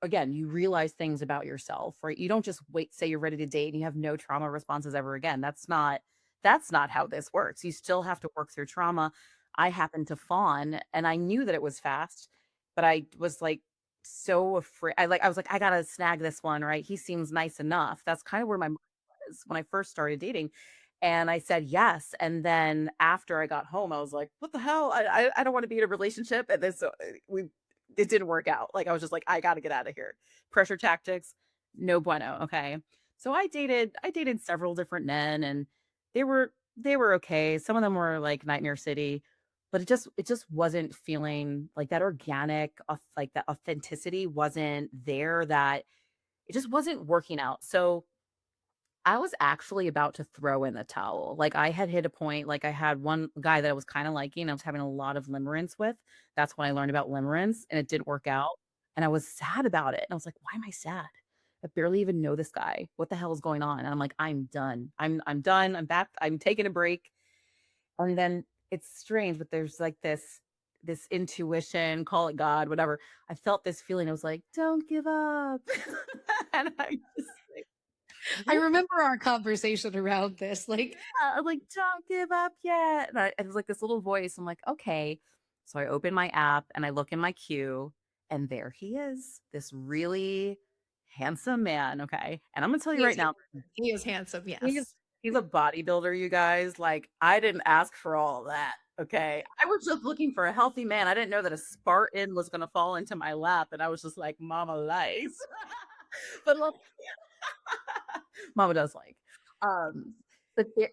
again, you realize things about yourself, right? You don't just wait, say you're ready to date and you have no trauma responses ever again. That's not how this works. You still have to work through trauma. I happened to fawn and I knew that it was fast, but I was like so afraid. I was like, I gotta snag this one, right? He seems nice enough. That's kind of where my mind was when I first started dating. And I said yes, and then after I got home, I was like, "What the hell? I don't wanna be in a relationship," and then so, we it didn't work out. Like, I was just like, "I gotta get out of here." Pressure tactics, no bueno, okay? So I dated several different men, and they were okay. Some of them were, like, Nightmare City, but it just wasn't feeling like that organic, like, that authenticity wasn't there, that it just wasn't working out. So I was actually about to throw in the towel. Like, I had hit a point, like, I had one guy that I was kinda liking, I was having a lot of limerence with. That's when I learned about limerence, and it didn't work out, and I was sad about it, and I was like, "Why am I sad? I barely even know this guy. What the hell is going on?" And I'm like, "I'm done. I'm done. I'm back. I'm taking a break." And then it's strange, but there's, like, this intuition, call it God, whatever. I felt this feeling. I was like, "Don't give up." And I just like, I "What?" remember our conversation around this. Like, I'm like, "Don't give up yet." And it was like this little voice. I'm like, "Okay." So I open my app and I look in my queue, and there he is, this really handsome man, okay? And I'm gonna tell you he right is, now, he is handsome, he's yes. he's a bodybuilder, you guys. Like, I didn't ask for all of that, okay? I was just looking for a healthy man. I didn't know that a Spartan was gonna fall into my lap, and I was just like, "Mama likes." But look, Mama does like. Um, but there,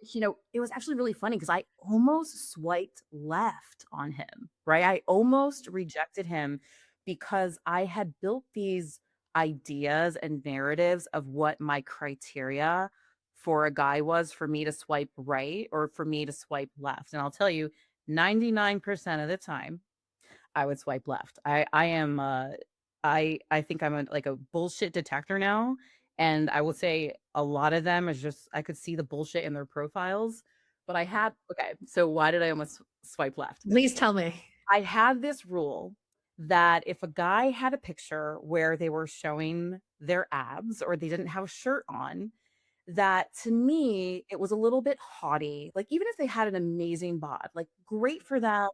it was actually really funny because I almost swiped left on him, right? I almost rejected him because I had built these ideas and narratives of what my criteria for a guy was for me to swipe right or for me to swipe left. And I'll tell you, 99% of the time, I would swipe left. I think I'm like a bullshit detector now, and I will say a lot of them is just I could see the bullshit in their profiles, but okay, so why did I almost swipe left? Please tell me. I had this rule that if a guy had a picture where they were showing their abs or they didn't have a shirt on, that to me, it was a little bit haughty. Like, even if they had an amazing bod, like, great for them,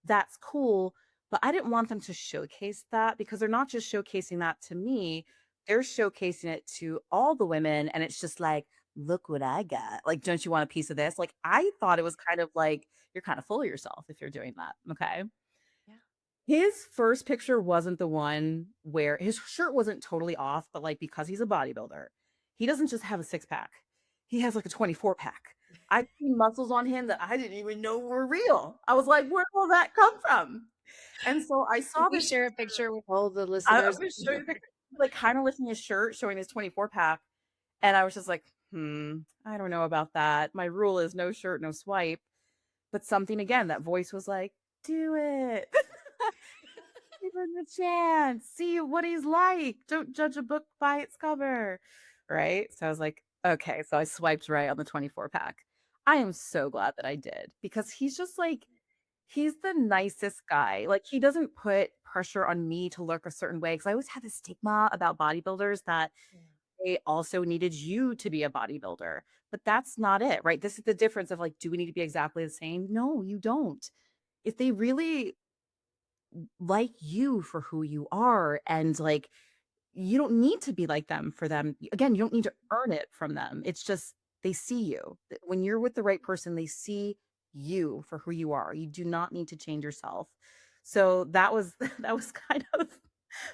that's cool, but I didn't want them to showcase that because they're not just showcasing that to me, they're showcasing it to all the women, and it's just like, "Look what I got." Like, "Don't you want a piece of this?" Like, I thought it was kind of like, you're kinda full of yourself if you're doing that, okay? Yeah. His first picture wasn't the one where his shirt wasn't totally off, but, like, because he's a bodybuilder, he doesn't just have a six-pack. He has, like, a 24-pack. I see muscles on him that I didn't even know were real. I was like, "Where will that come from?" And so I Can saw we this share a picture with all the I'm listeners? gonna show you a picture, like, kinda lifting his shirt, showing his 24-pack, And I was just like, I don't know about that. My rule is no shirt, no swipe. But something again, that voice was like, do it. Give him a chance. See what he's like. Don't judge a book by its cover. Right. So I was like, okay. So I swiped right on the 24 pack. I am so glad that I did because he's just like, he's the nicest guy. Like, he doesn't put pressure on me to look a certain way. Cause I always had this stigma about bodybuilders that they also needed you to be a bodybuilder. But that's not it. Right. This is the difference of like, do we need to be exactly the same? No, you don't. If they really like you for who you are and like you don't need to be like them for them. Again, you don't need to earn it from them. It's just they see you. When you're with the right person, they see you for who you are. You do not need to change yourself. So that was that was kind of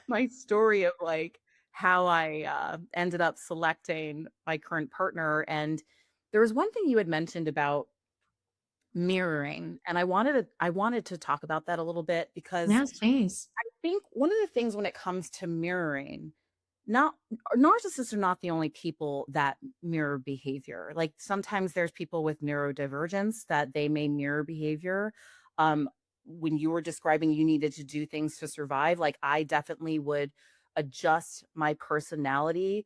my story of like how I ended up selecting my current partner. And there was one thing you had mentioned about mirroring, and I wanted to talk about that a little bit because Yes, please. I think one of the things when it comes to mirroring, not narcissists are not the only people that mirror behavior. Like sometimes there's people with neurodivergence that they may mirror behavior. Um, when you were describing you needed to do things to survive, like I definitely would adjust my personality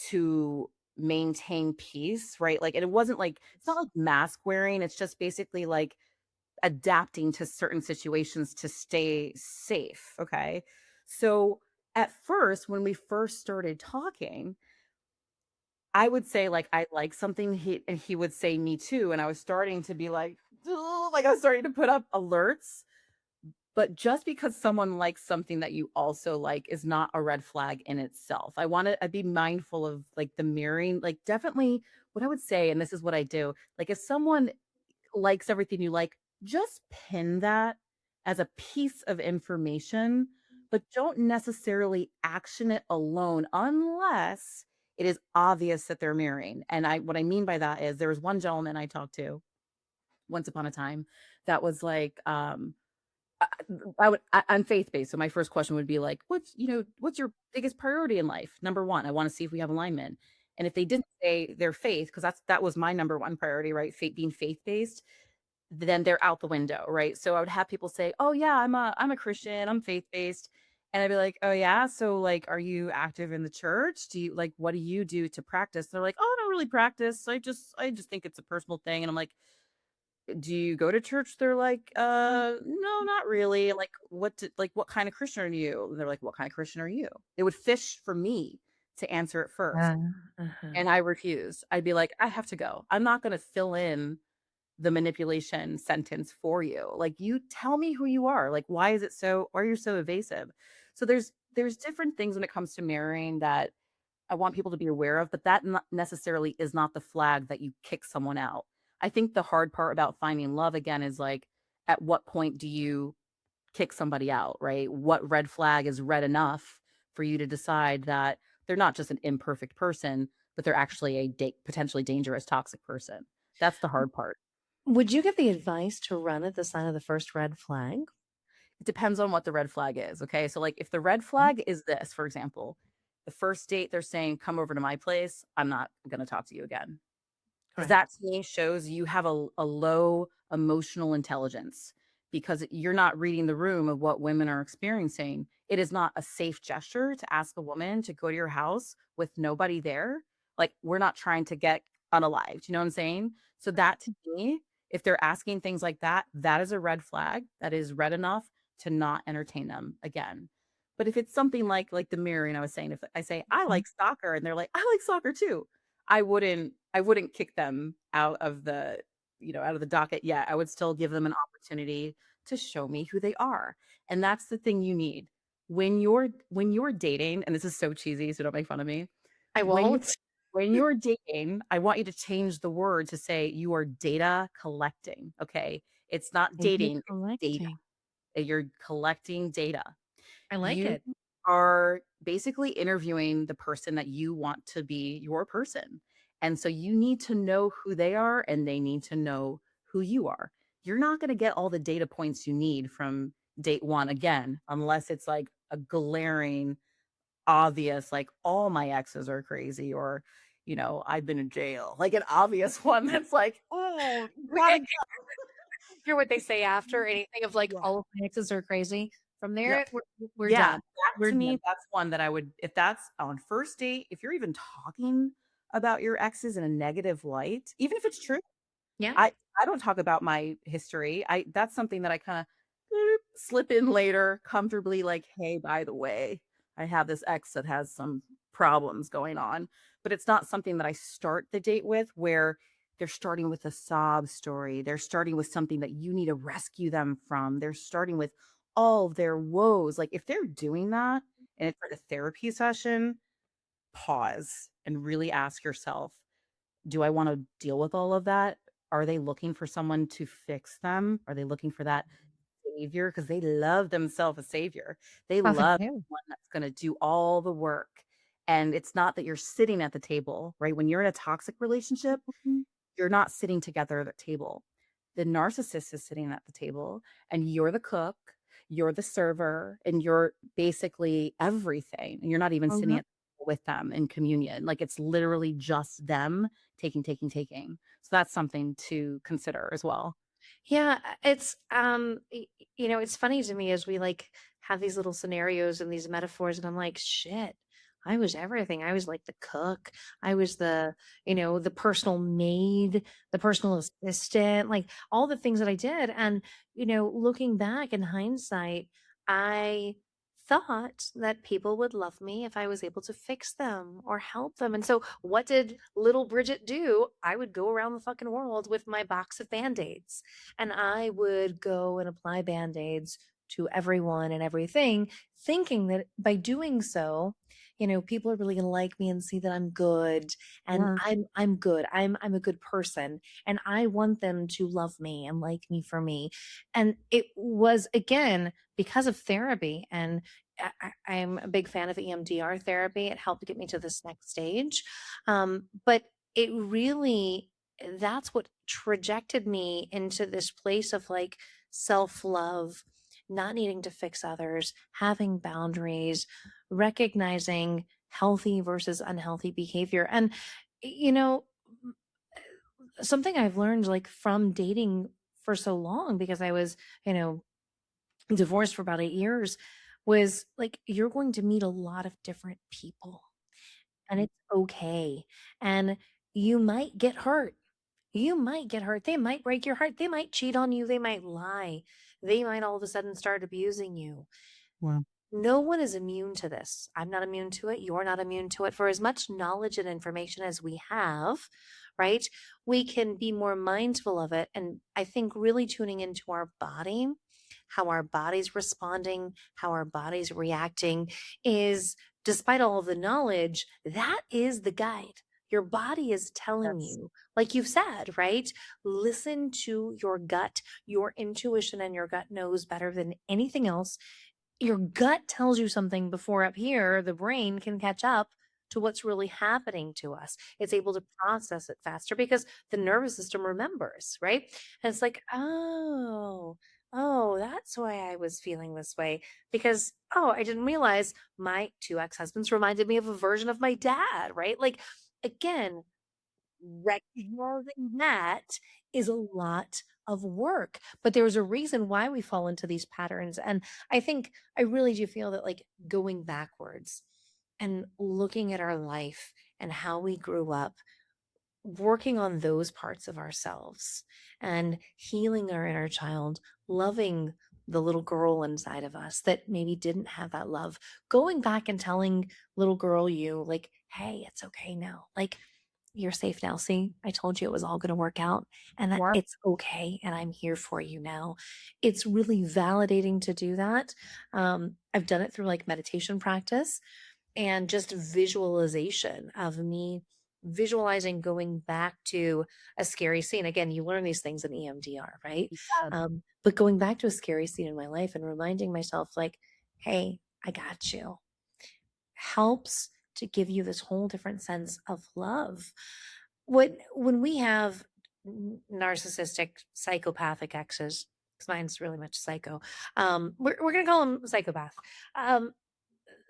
to maintain peace, right? Like, and it wasn't like it's not like mask wearing. It's just basically like adapting to certain situations to stay safe, okay? So, at first, when we first started talking, I would say, like, I like something, and he would say, "Me too," and I was starting to be like, "Ugh," like, I was starting to put up alerts, but just because someone likes something that you also like is not a red flag in itself. I'd be mindful of, like, the mirroring, like, definitely what I would say, and this is what I do, like, if someone likes everything you like, just pin that as a piece of information, but don't necessarily action it alone unless it is obvious that they're mirroring. And I what I mean by that is there was one gentleman I talked to once upon a time that was like, I'm faith based. So my first question would be like, what's your biggest priority in life? Number one, I want to see if we have alignment. And if they didn't say their faith, because that was my number one priority, right? Being faith based, then they're out the window, right? So I would have people say, "Oh yeah, I'm a Christian, I'm faith-based." And I'd be like, "Oh yeah, so like are you active in the church? Do you like what do you do to practice?" They're like, "Oh, I don't really practice. I just think it's a personal thing." And I'm like, "Do you go to church?" They're like, no, not really." Like, what kind of Christian are you?" And they're like, "What kind of Christian are you?" They would fish for me to answer it first. Uh-huh. And I refused. I'd be like, "I have to go. I'm not going to fill in the manipulation sentence for you. Like, you tell me who you are. Like, why are you so evasive?" So there's different things when it comes to marrying that I want people to be aware of, but that not necessarily is not the flag that you kick someone out. I think the hard part about finding love again is like, at what point do you kick somebody out, right? What red flag is red enough for you to decide that they're not just an imperfect person, but they're actually a potentially dangerous, toxic person? That's the hard part. Would you give the advice to run at the sign of the first red flag? It depends on what the red flag is, okay? So, like, if the red flag is this, for example, the first date, they're saying, "Come over to my place," I'm not gonna talk to you again. 'Cause Correct. that to me shows you have a low emotional intelligence because you're not reading the room of what women are experiencing. It is not a safe gesture to ask a woman to go to your house with nobody there. Like, we're not trying to get unalived, you know what I'm saying? So that to me, if they're asking things like that, that is a red flag. That is red enough to not entertain them again. But if it's something like the mirroring I was saying, if I say, "I like soccer," and they're like, "I like soccer too." I wouldn't kick them out of the docket yet. I would still give them an opportunity to show me who they are. And that's the thing you need. When you're dating, and this is so cheesy, so don't make fun of me. I When you won't. when you're dating, I want you to change the word to say you are data collecting, okay? It's not Data dating, it's data. collecting. You're collecting data. I like You it. are basically interviewing the person that you want to be your person. And so you need to know who they are and they need to know who you are. You're not going to get all the data points you need from date one again, unless it's like a glaring, obvious, like all my exes are crazy or I've been in jail, like an obvious one that's like, oh, gotta go. Hear what they say after anything of like Yeah. all of my exes are crazy. From Yep. there, we're Yeah, done. that We're to me, done. that's one that I would, if that's on first date, if you're even talking about your exes in a negative light, even if it's true, Yeah. I I don't talk about my history. I That's something that I kinda slip in later comfortably, like, "Hey, by the way, I have this ex that has some problems going on." But it's not something that I start the date with where they're starting with a sob story. They're starting with something that you need to rescue them from. They're starting with all of their woes. Like, if they're doing that and it's like a therapy session, pause and really ask yourself, do I wanna deal with all of that? Are they looking for someone to fix them? Are they looking for that savior? Because they love themselves a savior. They Often love do. one that's gonna do all the work, and it's not that you're sitting at the table, right? When you're in a toxic relationship, you're not sitting together at a table. The narcissist is sitting at the table, and you're the cook, you're the server, and you're basically everything, and you're not even sitting at the table with them in communion. Like, it's literally just them taking, taking, taking. So that's something to consider as well. Yeah, it's it's funny to me as we like have these little scenarios and these metaphors and I'm like, shit, I was everything. I was like the cook. I was the personal maid, the personal assistant, like all the things that I did. And, looking back in hindsight, I thought that people would love me if I was able to fix them or help them. And so what did little Bridget do? I would go around the fucking world with my box of band-aids and I would go and apply band-aids to everyone and everything, thinking that by doing so, people are really gonna like me and see that I'm good and Yeah, I'm good. I'm a good person and I want them to love me and like me for me. And it was again because of therapy and I'm a big fan of EMDR therapy. It helped get me to this next stage. But it really that's what trajected me into this place of like self love, not needing to fix others, having boundaries, recognizing healthy versus unhealthy behavior. And, you know, something I've learned like from dating for so long because I was, divorced for about 8 years was like, you're going to meet a lot of different people and it's okay. And you might get hurt. You might get hurt. They might break your heart. They might cheat on you. They might lie. They might all of a sudden start abusing you. well, No one is immune to this. I'm not immune to it. You're not immune to it. For as much knowledge and information as we have, right, we can be more mindful of it. And I think really tuning into our body, how our body's responding, how our body's reacting is, despite all of the knowledge, that is the guide. Your body is telling that's you, like you've said, right? Listen to your gut. Your intuition and your gut knows better than anything else. Your gut tells you something before up here, the brain can catch up to what's really happening to us. It's able to process it faster because the nervous system remembers, right? And it's like, oh, that's why I was feeling this way. Because, oh, I didn't realize my two ex husbands reminded me of a version of my dad, right? Like, again, recognizing that is a lot of work, but there's a reason why we fall into these patterns. And I think I really do feel that like going backwards and looking at our life and how we grew up, working on those parts of ourselves and healing our inner child, loving the little girl inside of us that maybe didn't have that love, going back and telling little girl you, like, hey, it's okay now. Like, you're safe now. See, I told you it was all going to work out and that what it's okay. And I'm here for you now. It's really validating to do that. I've done it through like meditation practice and just visualization of me visualizing going back to a scary scene. Again, you learn these things in EMDR, right? you said. But going back to a scary scene in my life and reminding myself, like, hey, I got you helps to give you this whole different sense of love. When we have narcissistic, psychopathic exes, because mine's really much psycho, we're gonna call them psychopath. Um,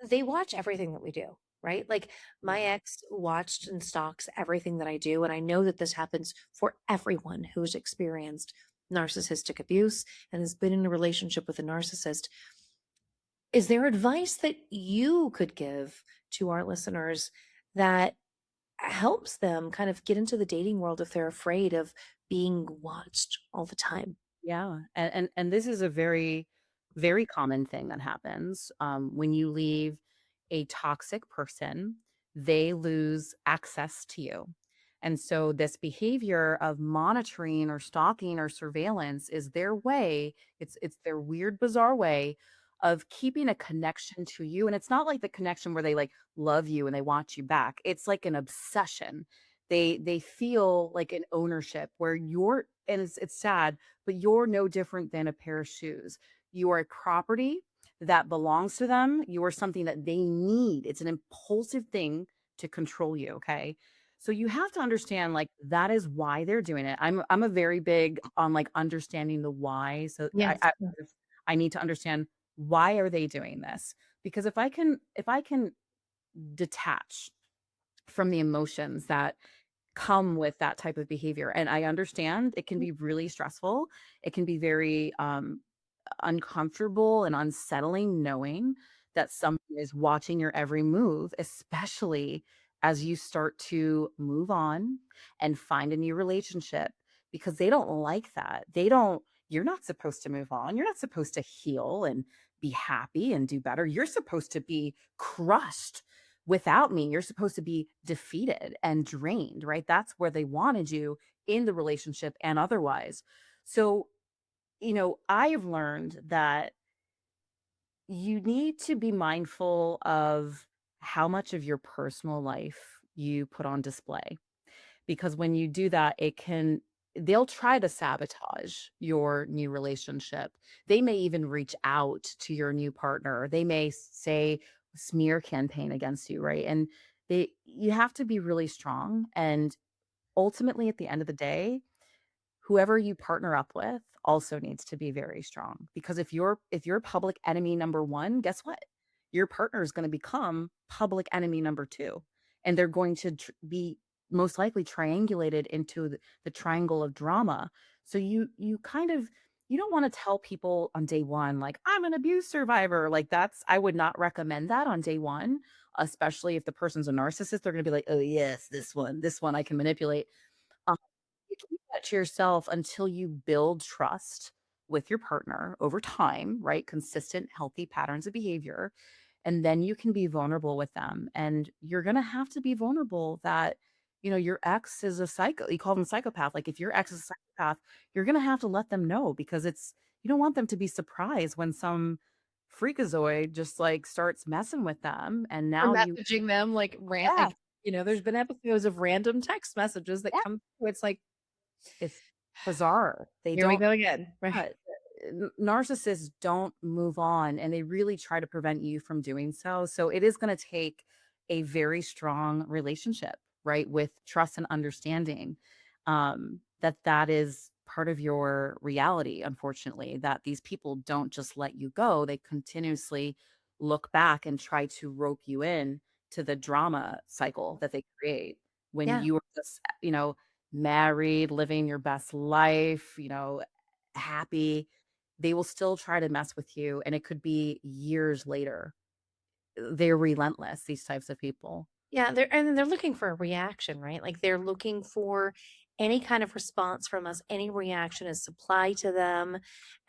they watch everything that we do. right? Like my Yeah. ex watched and stalks everything that I do. And I know that this happens for everyone who's experienced narcissistic abuse and has been in a relationship with a narcissist. Is there advice that you could give to our listeners that helps them kind of get into the dating world if they're afraid of being watched all the time? Yeah, and this is a very, very common thing that happens, when you leave a toxic person, they lose access to you, and so this behavior of monitoring or stalking or surveillance is their way, it's their weird, bizarre way of keeping a connection to you, and it's not like the connection where they, like, love you and they want you back, it's like an obsession. They feel like an ownership where you're and it's sad, but you're no different than a pair of shoes. You are a property that belongs to them. You are something that they need. It's an impulsive thing to control you, okay? So you have to understand like that is why they're doing it. I'm a very big on like understanding the why. So Yes. I need to understand why are they doing this? Because if I can detach from the emotions that come with that type of behavior. And I understand it can be really stressful. It can be very uncomfortable and unsettling knowing that someone is watching your every move, especially as you start to move on and find a new relationship because they don't like that. You're not supposed to move on. You're not supposed to heal and be happy and do better. You're supposed to be crushed without me. You're supposed to be defeated and drained, right? That's where they wanted you in the relationship and otherwise. So I've learned that you need to be mindful of how much of your personal life you put on display because when you do that, they'll try to sabotage your new relationship. They may even reach out to your new partner. They may say smear campaign against you, right? And you have to be really strong and ultimately at the end of the day, whoever you partner up with also needs to be very strong because if you're public enemy number 1, guess what? Your partner is going to become public enemy number 2 and they're going to be most likely triangulated into the triangle of drama. So you kind of you don't want to tell people on day 1 like I'm an abuse survivor. Like I would not recommend that on day 1, especially if the person's a narcissist. They're going to be like, "Oh yes, this one I can manipulate." You keep that to yourself until you build trust with your partner over time, right? Consistent, healthy patterns of behavior. And then you can be vulnerable with them. And you're going to have to be vulnerable that, your ex is a psycho. You call them psychopath. Like if your ex is a psychopath, you're going to have to let them know because you don't want them to be surprised when some freakazoid just like starts messing with them. And Or now messaging them yeah, there's been episodes of random text messages that yeah, come through. It's like, it's bizarre. They here we don't go again. Right. Yeah, narcissists don't move on and they really try to prevent you from doing so. So it is going to take a very strong relationship, right? With trust and understanding that is part of your reality, unfortunately, that these people don't just let you go. They continuously look back and try to rope you in to the drama cycle that they create when Yeah. you are just, married, living your best life, happy, they will still try to mess with you, and it could be years later. They're relentless, these types of people. Yeah, they're looking for a reaction, right? Like they're looking for any kind of response from us, any reaction is supplied to them.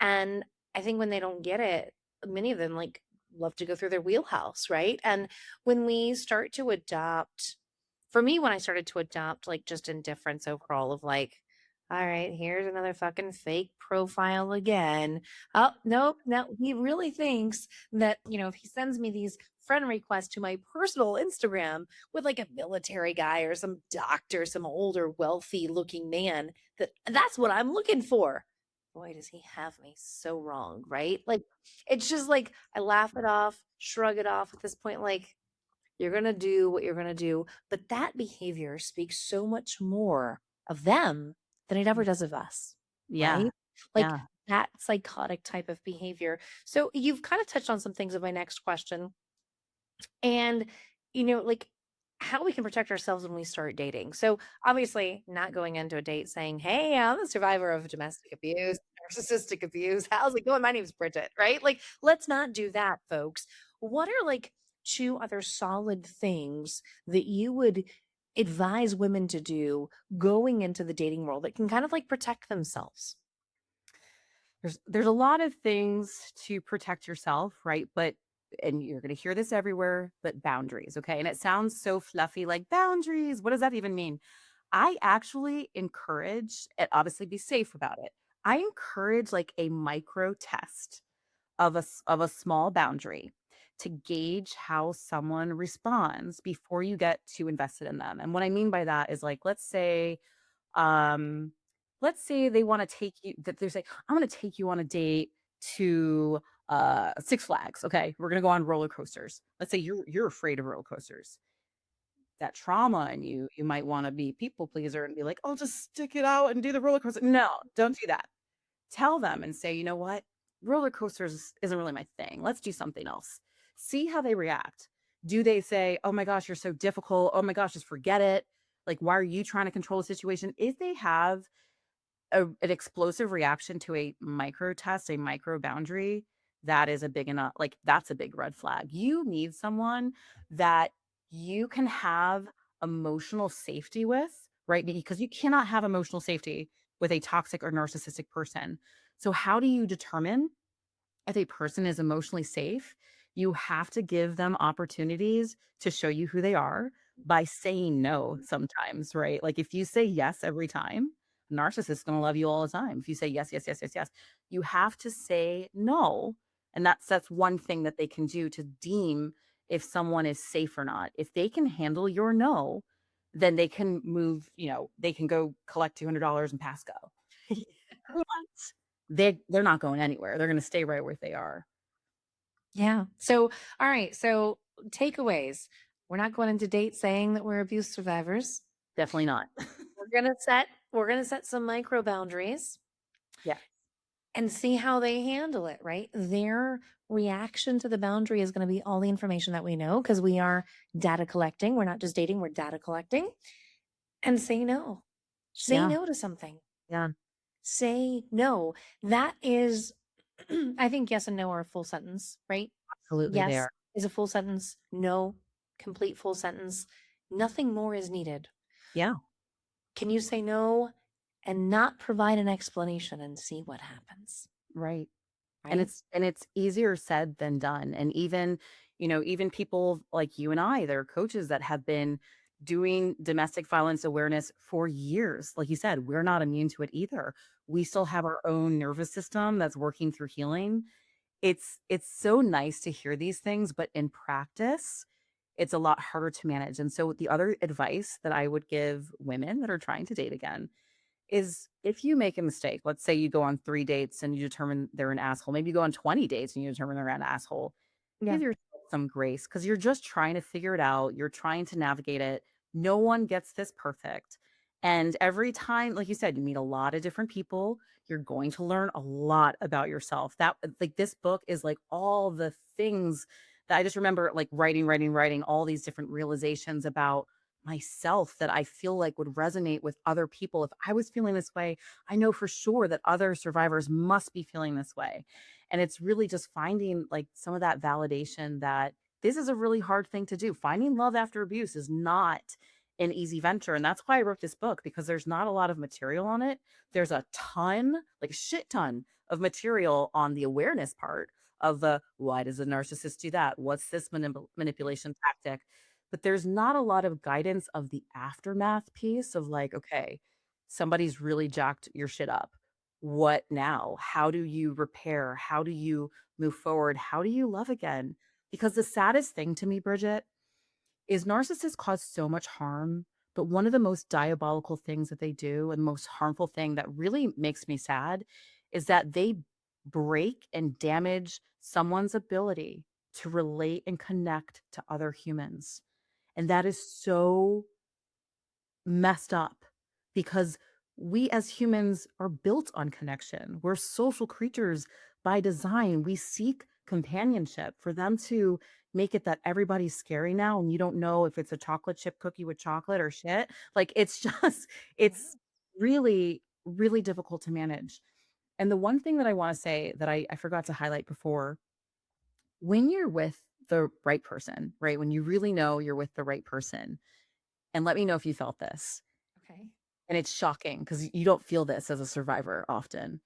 And I think when they don't get it, many of them like love to go through their wheelhouse, right? And when we start to adopt, for me, when I started to adopt like just indifference overall of like, all right, here's another fucking fake profile again. Oh, nope. No, he really thinks that, if he sends me these friend requests to my personal Instagram, with like a military guy or some doctor, some older, wealthy looking man, that's what I'm looking for. Boy, does he have me so wrong, right? Like, it's just like I laugh it off, shrug it off at this point, like, you're going to do what you're going to do. But that behavior speaks so much more of them than it ever Mm. does of us, Yeah, right? Like yeah. that psychotic type of behavior. So you've kind of touched on some things of my next question. And like how we can protect ourselves when we start dating. So, obviously, not going into a date saying, "Hey, I'm a survivor of domestic abuse, narcissistic abuse. How's it going? My name's Bridget," right? Like, let's not do that, folks. What are like two other solid things that you would advise women to do going into the dating world that can kind of like protect themselves? There's a lot of things to protect yourself, right? But and you're going to hear this everywhere, but boundaries, okay? And it sounds so fluffy like boundaries. What does that even mean? I actually encourage, and obviously be safe about it. I encourage like a micro test of a small boundary to gauge how someone responds before you get too invested in them. And what I mean by that is like um let's say they want to take you that they're saying, "I'm going to take you on a date to Six Flags. Okay, we're going to go on roller coasters." Let's say you're afraid of roller coasters. That trauma in you, you might want to be people pleaser and be like, "I'll just stick it out and do the roller coaster." No, don't do that. Tell them and say, "You know what? Roller coasters isn't really my thing. Let's do something else." See how they react. Do they say, "Oh my gosh, you're so difficult. Oh my gosh, just forget it. Like, why are you trying to control the situation?" If they have an explosive reaction to a micro test, a micro boundary, that is a big enough, like, that's a big red flag. You need someone that you can have emotional safety with, right? Because you cannot have emotional safety with a toxic or narcissistic person. So, how do you determine if a person is emotionally safe? You have to give them opportunities to show you who they are by saying no sometimes, right? Like if you say yes every time, narcissist is going to love you all the time. If you say yes, yes, yes, yes, yes, you have to say no. And that's one thing that they can do to deem if someone is safe or not. If they can handle your no, then they can move, they can go collect $200 and pass go. But they're not going anywhere. They're gonna stay right where they are. Yeah. So, all right. So, takeaways. We're not going into dates saying that we're abuse survivors. Definitely not. We're going to set some micro boundaries Yeah. and see how they handle it, right? Their reaction to the boundary is going to be all the information that we know because we are data collecting. We're not just dating, we're data collecting. And say no. Say Yeah. no to something. Yeah. Say no. That is, I think yes and no are a full sentence, right? Absolutely Yes there. is a full sentence. No, complete full sentence. Nothing more is needed. Yeah. Can you say no and not provide an explanation and see what happens? Right. And Right? it's easier said than done. And even, even people like you and I, they're coaches that have been doing domestic violence awareness for years. Like you said, we're not immune to it either. We still have our own nervous system that's working through healing. It's so nice to hear these things, but in practice, it's a lot harder to manage. And so the other advice that I would give women that are trying to date again is if you make a mistake, let's say you go on 3 dates and you determine they're an asshole. Maybe you go on 20 dates and you determine they're an asshole. Yeah. Give yourself some grace because you're just trying to figure it out. You're trying to navigate it. No one gets this perfect. And every time, like you said, you meet a lot of different people. You're going to learn a lot about yourself. That like this book is like all the things that I just remember like writing all these different realizations about myself that I feel like would resonate with other people. If I was feeling this way, I know for sure that other survivors must be feeling this way. And it's really just finding like some of that validation that this is a really hard thing to do. Finding love after abuse is not an easy venture. And that's why I wrote this book because there's not a lot of material on it. There's a ton, like a shit ton of material on the awareness part of the why does a narcissist do that? What's this manipulation tactic? But there's not a lot of guidance of the aftermath piece of like, okay, somebody's really jacked your shit up. What now? How do you repair? How do you move forward? How do you love again? Because the saddest thing to me, Bridget, is narcissists cause so much harm. But one of the most diabolical things that they do, and most harmful thing that really makes me sad, is that they break and damage someone's ability to relate and connect to other humans. And that is so messed up because we as humans are built on connection. We're social creatures by design. We seek companionship for them to make it that everybody's scary now and you don't know if it's a chocolate chip cookie with chocolate or shit. Like it's just it's really, really difficult to manage. And the one thing that I wanna say that I forgot to highlight before, when you're with the right person, right? When you really know you're with the right person, and let me know if you felt this, Okay. and it's shocking because you don't feel this as a survivor often.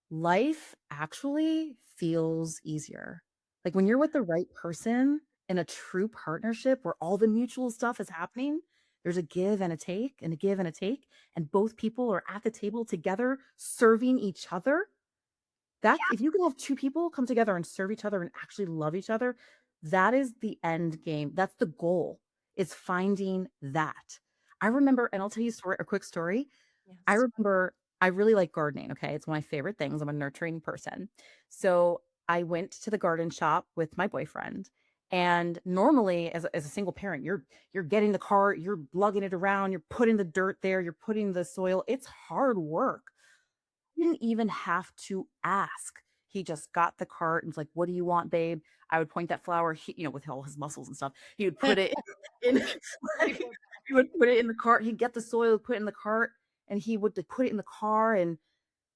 Life actually feels easier. Like when you're with the right person in a true partnership where all the mutual stuff is happening, there's a give and a take and a give and a take, and both people are at the table together serving each other. That's if you can have 2 people come together and serve each other and actually love each other, that is the end game. That's the goal, is finding that. I remember and I'll tell you a quick story. I Yes. remember I really like gardening, okay? It's one of my favorite things. I'm a nurturing person. So, I went to the garden shop with my boyfriend, and normally as a single parent, you're getting the cart, you're lugging it around, you're putting the dirt there, you're putting the soil. It's hard work. Didn't even have to ask. He just got the cart and was like, "What do you want, babe?" I would point that flower, with all his muscles and stuff, he would put it in like, he would put it in the cart, he'd get the soil, put it in the cart, and he would, like, put it in the car, and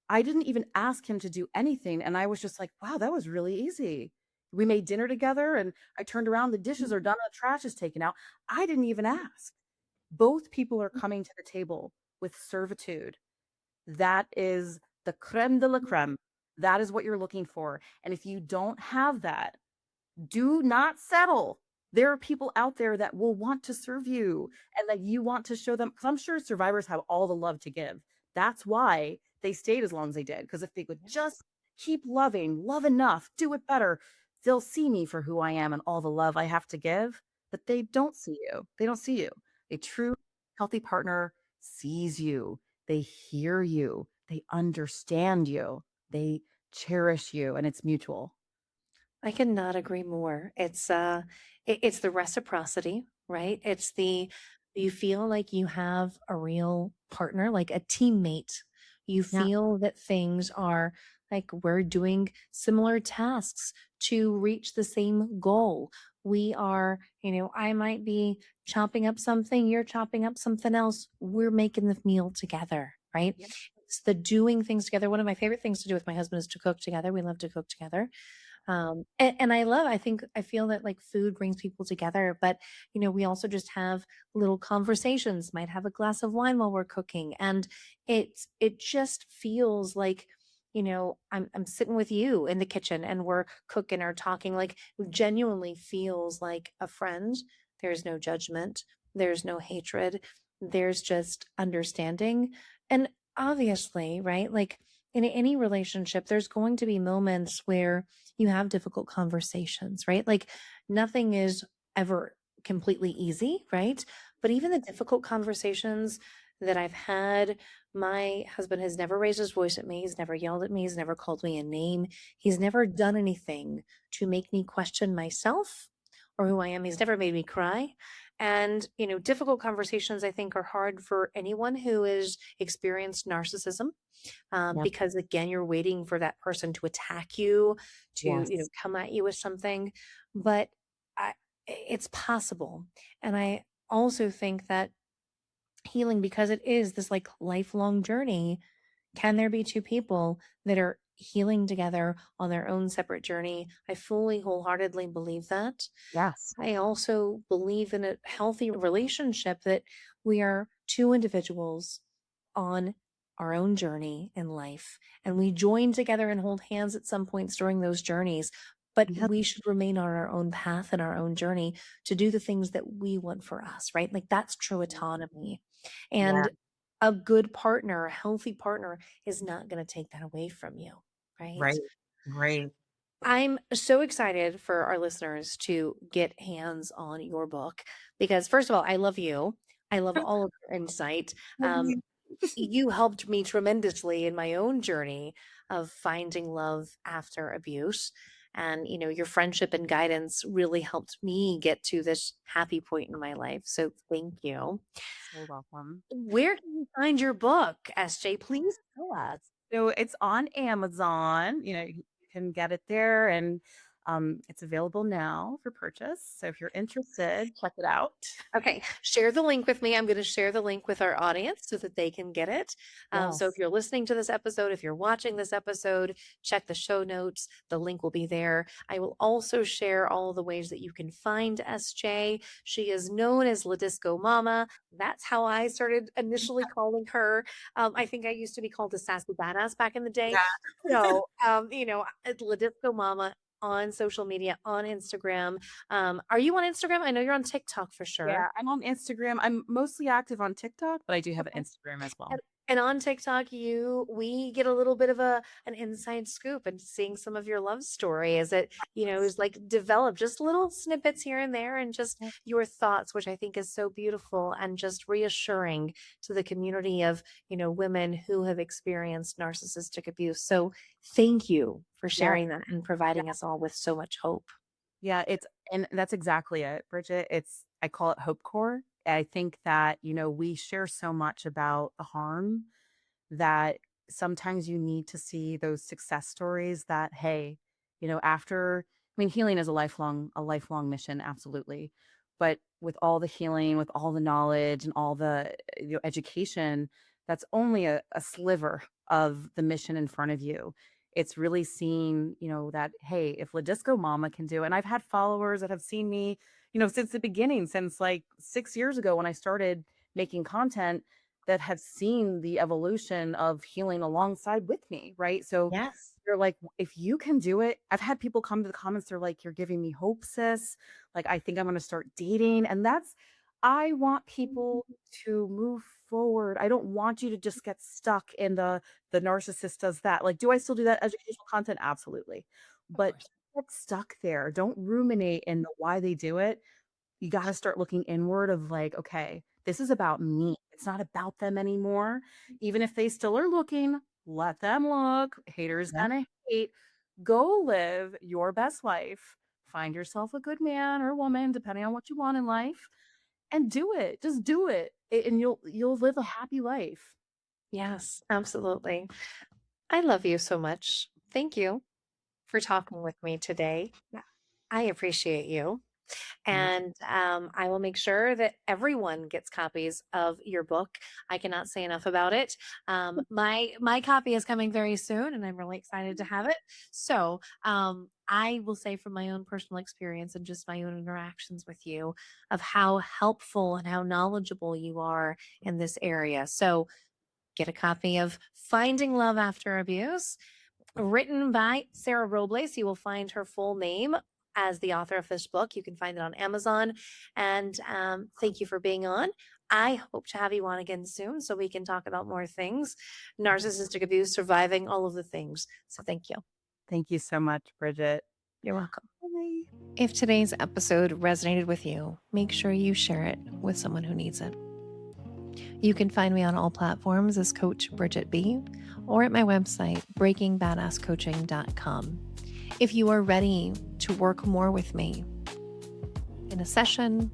I didn't even ask him to do anything, and I was just like, "Wow, that was really easy." We made dinner together, and I turned around, the dishes are done, the trash is taken out. I didn't even ask. Both people are coming to the table with servitude. That is the crème de la crème. That is what you're looking for, and if you don't have that, do not settle. There are people out there that will want to serve you and that you want to show them, because I'm sure survivors have all the love to give. That's why they stayed as long as they did, because if they would just keep loving, love enough, do it better, they'll see me for who I am and all the love I have to give, but they don't see you. They don't see you. A true healthy partner sees you. They hear you. They understand you. They cherish you, and it's mutual. I cannot agree more. It's the reciprocity, right? It's the you feel like you have a real partner, like a teammate. You Yeah. feel that things are like we're doing similar tasks to reach the same goal. We are, I might be chopping up something, you're chopping up something else. We're making the meal together, right? Yeah. It's the doing things together. One of my favorite things to do with my husband is to cook together. We love to cook together. And I feel that like food brings people together, but we also just have little conversations, might have a glass of wine while we're cooking. And it just feels like, I'm sitting with you in the kitchen and we're cooking or talking, like genuinely feels like a friend. There's no judgment, there's no hatred, there's just understanding. And obviously, right? Like in any relationship, there's going to be moments where you have difficult conversations, right? Like nothing is ever completely easy, right? But even the difficult conversations that I've had, my husband has never raised his voice at me. He's never yelled at me. He's never called me a name. He's never done anything to make me question myself or who I am. He's never made me cry. And, difficult conversations I think are hard for anyone who has experienced narcissism, Yep. because again, you're waiting for that person to attack you, to Yes. come at you with something, but it's possible. And I also think that healing, because it is this like lifelong journey, can there be two people that are healing together on their own separate journey? I fully wholeheartedly believe that. Yes. I also believe in a healthy relationship that we are two individuals on our own journey in life, and we join together and hold hands at some points during those journeys. But Yep. we should remain on our own path and our own journey to do the things that we want for us, right? Like that's true autonomy. Yeah. And a good partner, a healthy partner, is not going to take that away from you, right? Right. Right. I'm so excited for our listeners to get hands on your book because, first of all, I love you. I love all of your insight. Love Um, you. you helped me tremendously in my own journey of finding love after abuse. And, your friendship and guidance really helped me get to this happy point in my life. So thank you. So welcome. Where can you find your book, SJ? Please tell us. So it's on Amazon, you can get it there, and It's available now for purchase. So if you're interested, check it out. Okay, share the link with me. I'm going to share the link with our audience so that they can get it. So if Yes. you're listening to this episode, if you're watching this episode, check the show notes. The link will be there. I will also share all the ways that you can find SJ. She is known as La Disco Mama. That's how I started initially calling her. I think I used to be called a sassy badass back in the day. So, La Disco Mama on social media, on Instagram. Are you on Instagram? I know you're on TikTok for sure. Yeah, I'm on Instagram. I'm mostly active on TikTok, but I do have an Okay. Instagram as well. And on TikTok, we get a little bit of an inside scoop and seeing some of your love story as it, is like develop just little snippets here and there and just Yeah. your thoughts, which I think is so beautiful and just reassuring to the community of, women who have experienced narcissistic abuse. So thank you for Yeah. sharing that and providing us all with so much hope. Yeah, and that's exactly it, Bridget. I call it hope core. I think that, we share so much about the harm that sometimes you need to see those success stories that, hey, healing is a lifelong mission, absolutely. But with all the healing, with all the knowledge and all the education, that's only a sliver of the mission in front of you. It's really seeing, that, hey, if La Disco Mama can do it, and I've had followers that have seen me, since the beginning, since like 6 years ago when I started making content, that have seen the evolution of healing alongside with me, right? So Yes. they're like, if you can do it, I've had people come to the comments, they're like, you're giving me hope, sis. Like, I think I'm going to start dating. And I want people to move forward. I don't want you to just get stuck in the narcissist does that. Like, do I still do that educational content? Absolutely. Of But course. don't get stuck there. Don't ruminate in the why they do it. You got to start looking inward of like, okay, this is about me. It's not about them anymore. Even if they still are looking, let them look. Haters Yeah. gonna hate. Go live your best life. Find yourself a good man or woman, depending on what you want in life, and do it. Just do it, and you'll live a happy life. Yes, absolutely. I love you so much. Thank you for talking with me today. Yeah. I appreciate you. Me too. And I will make sure that everyone gets copies of your book. I cannot say enough about it. My copy is coming very soon, and I'm really excited to have it. So I will say from my own personal experience and just my own interactions with you of how helpful and how knowledgeable you are in this area. So get a copy of Finding Love After Abuse, written by Sarah Robles. You will find her full name as the author of this book. You can find it on Amazon. And thank you for being on. I hope to have you on again soon so we can talk about more things narcissistic abuse, surviving, all of the things. So thank you. Thank you so much, Bridget. You're welcome. Bye. If today's episode resonated with you, make sure you share it with someone who needs it. You can find me on all platforms as Coach Bridget B or at my website, breakingbadasscoaching.com. If you are ready to work more with me in a session,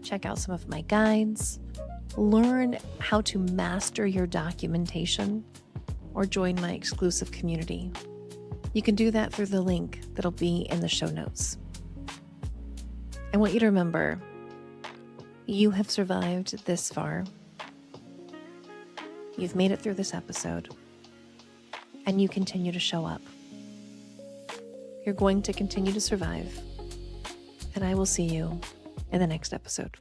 check out some of my guides, learn how to master your documentation, or join my exclusive community, you can do that through the link that'll be in the show notes. I want you to remember, you have survived this far. You've made it through this episode, and you continue to show up. You're going to continue to survive, and I will see you in the next episode.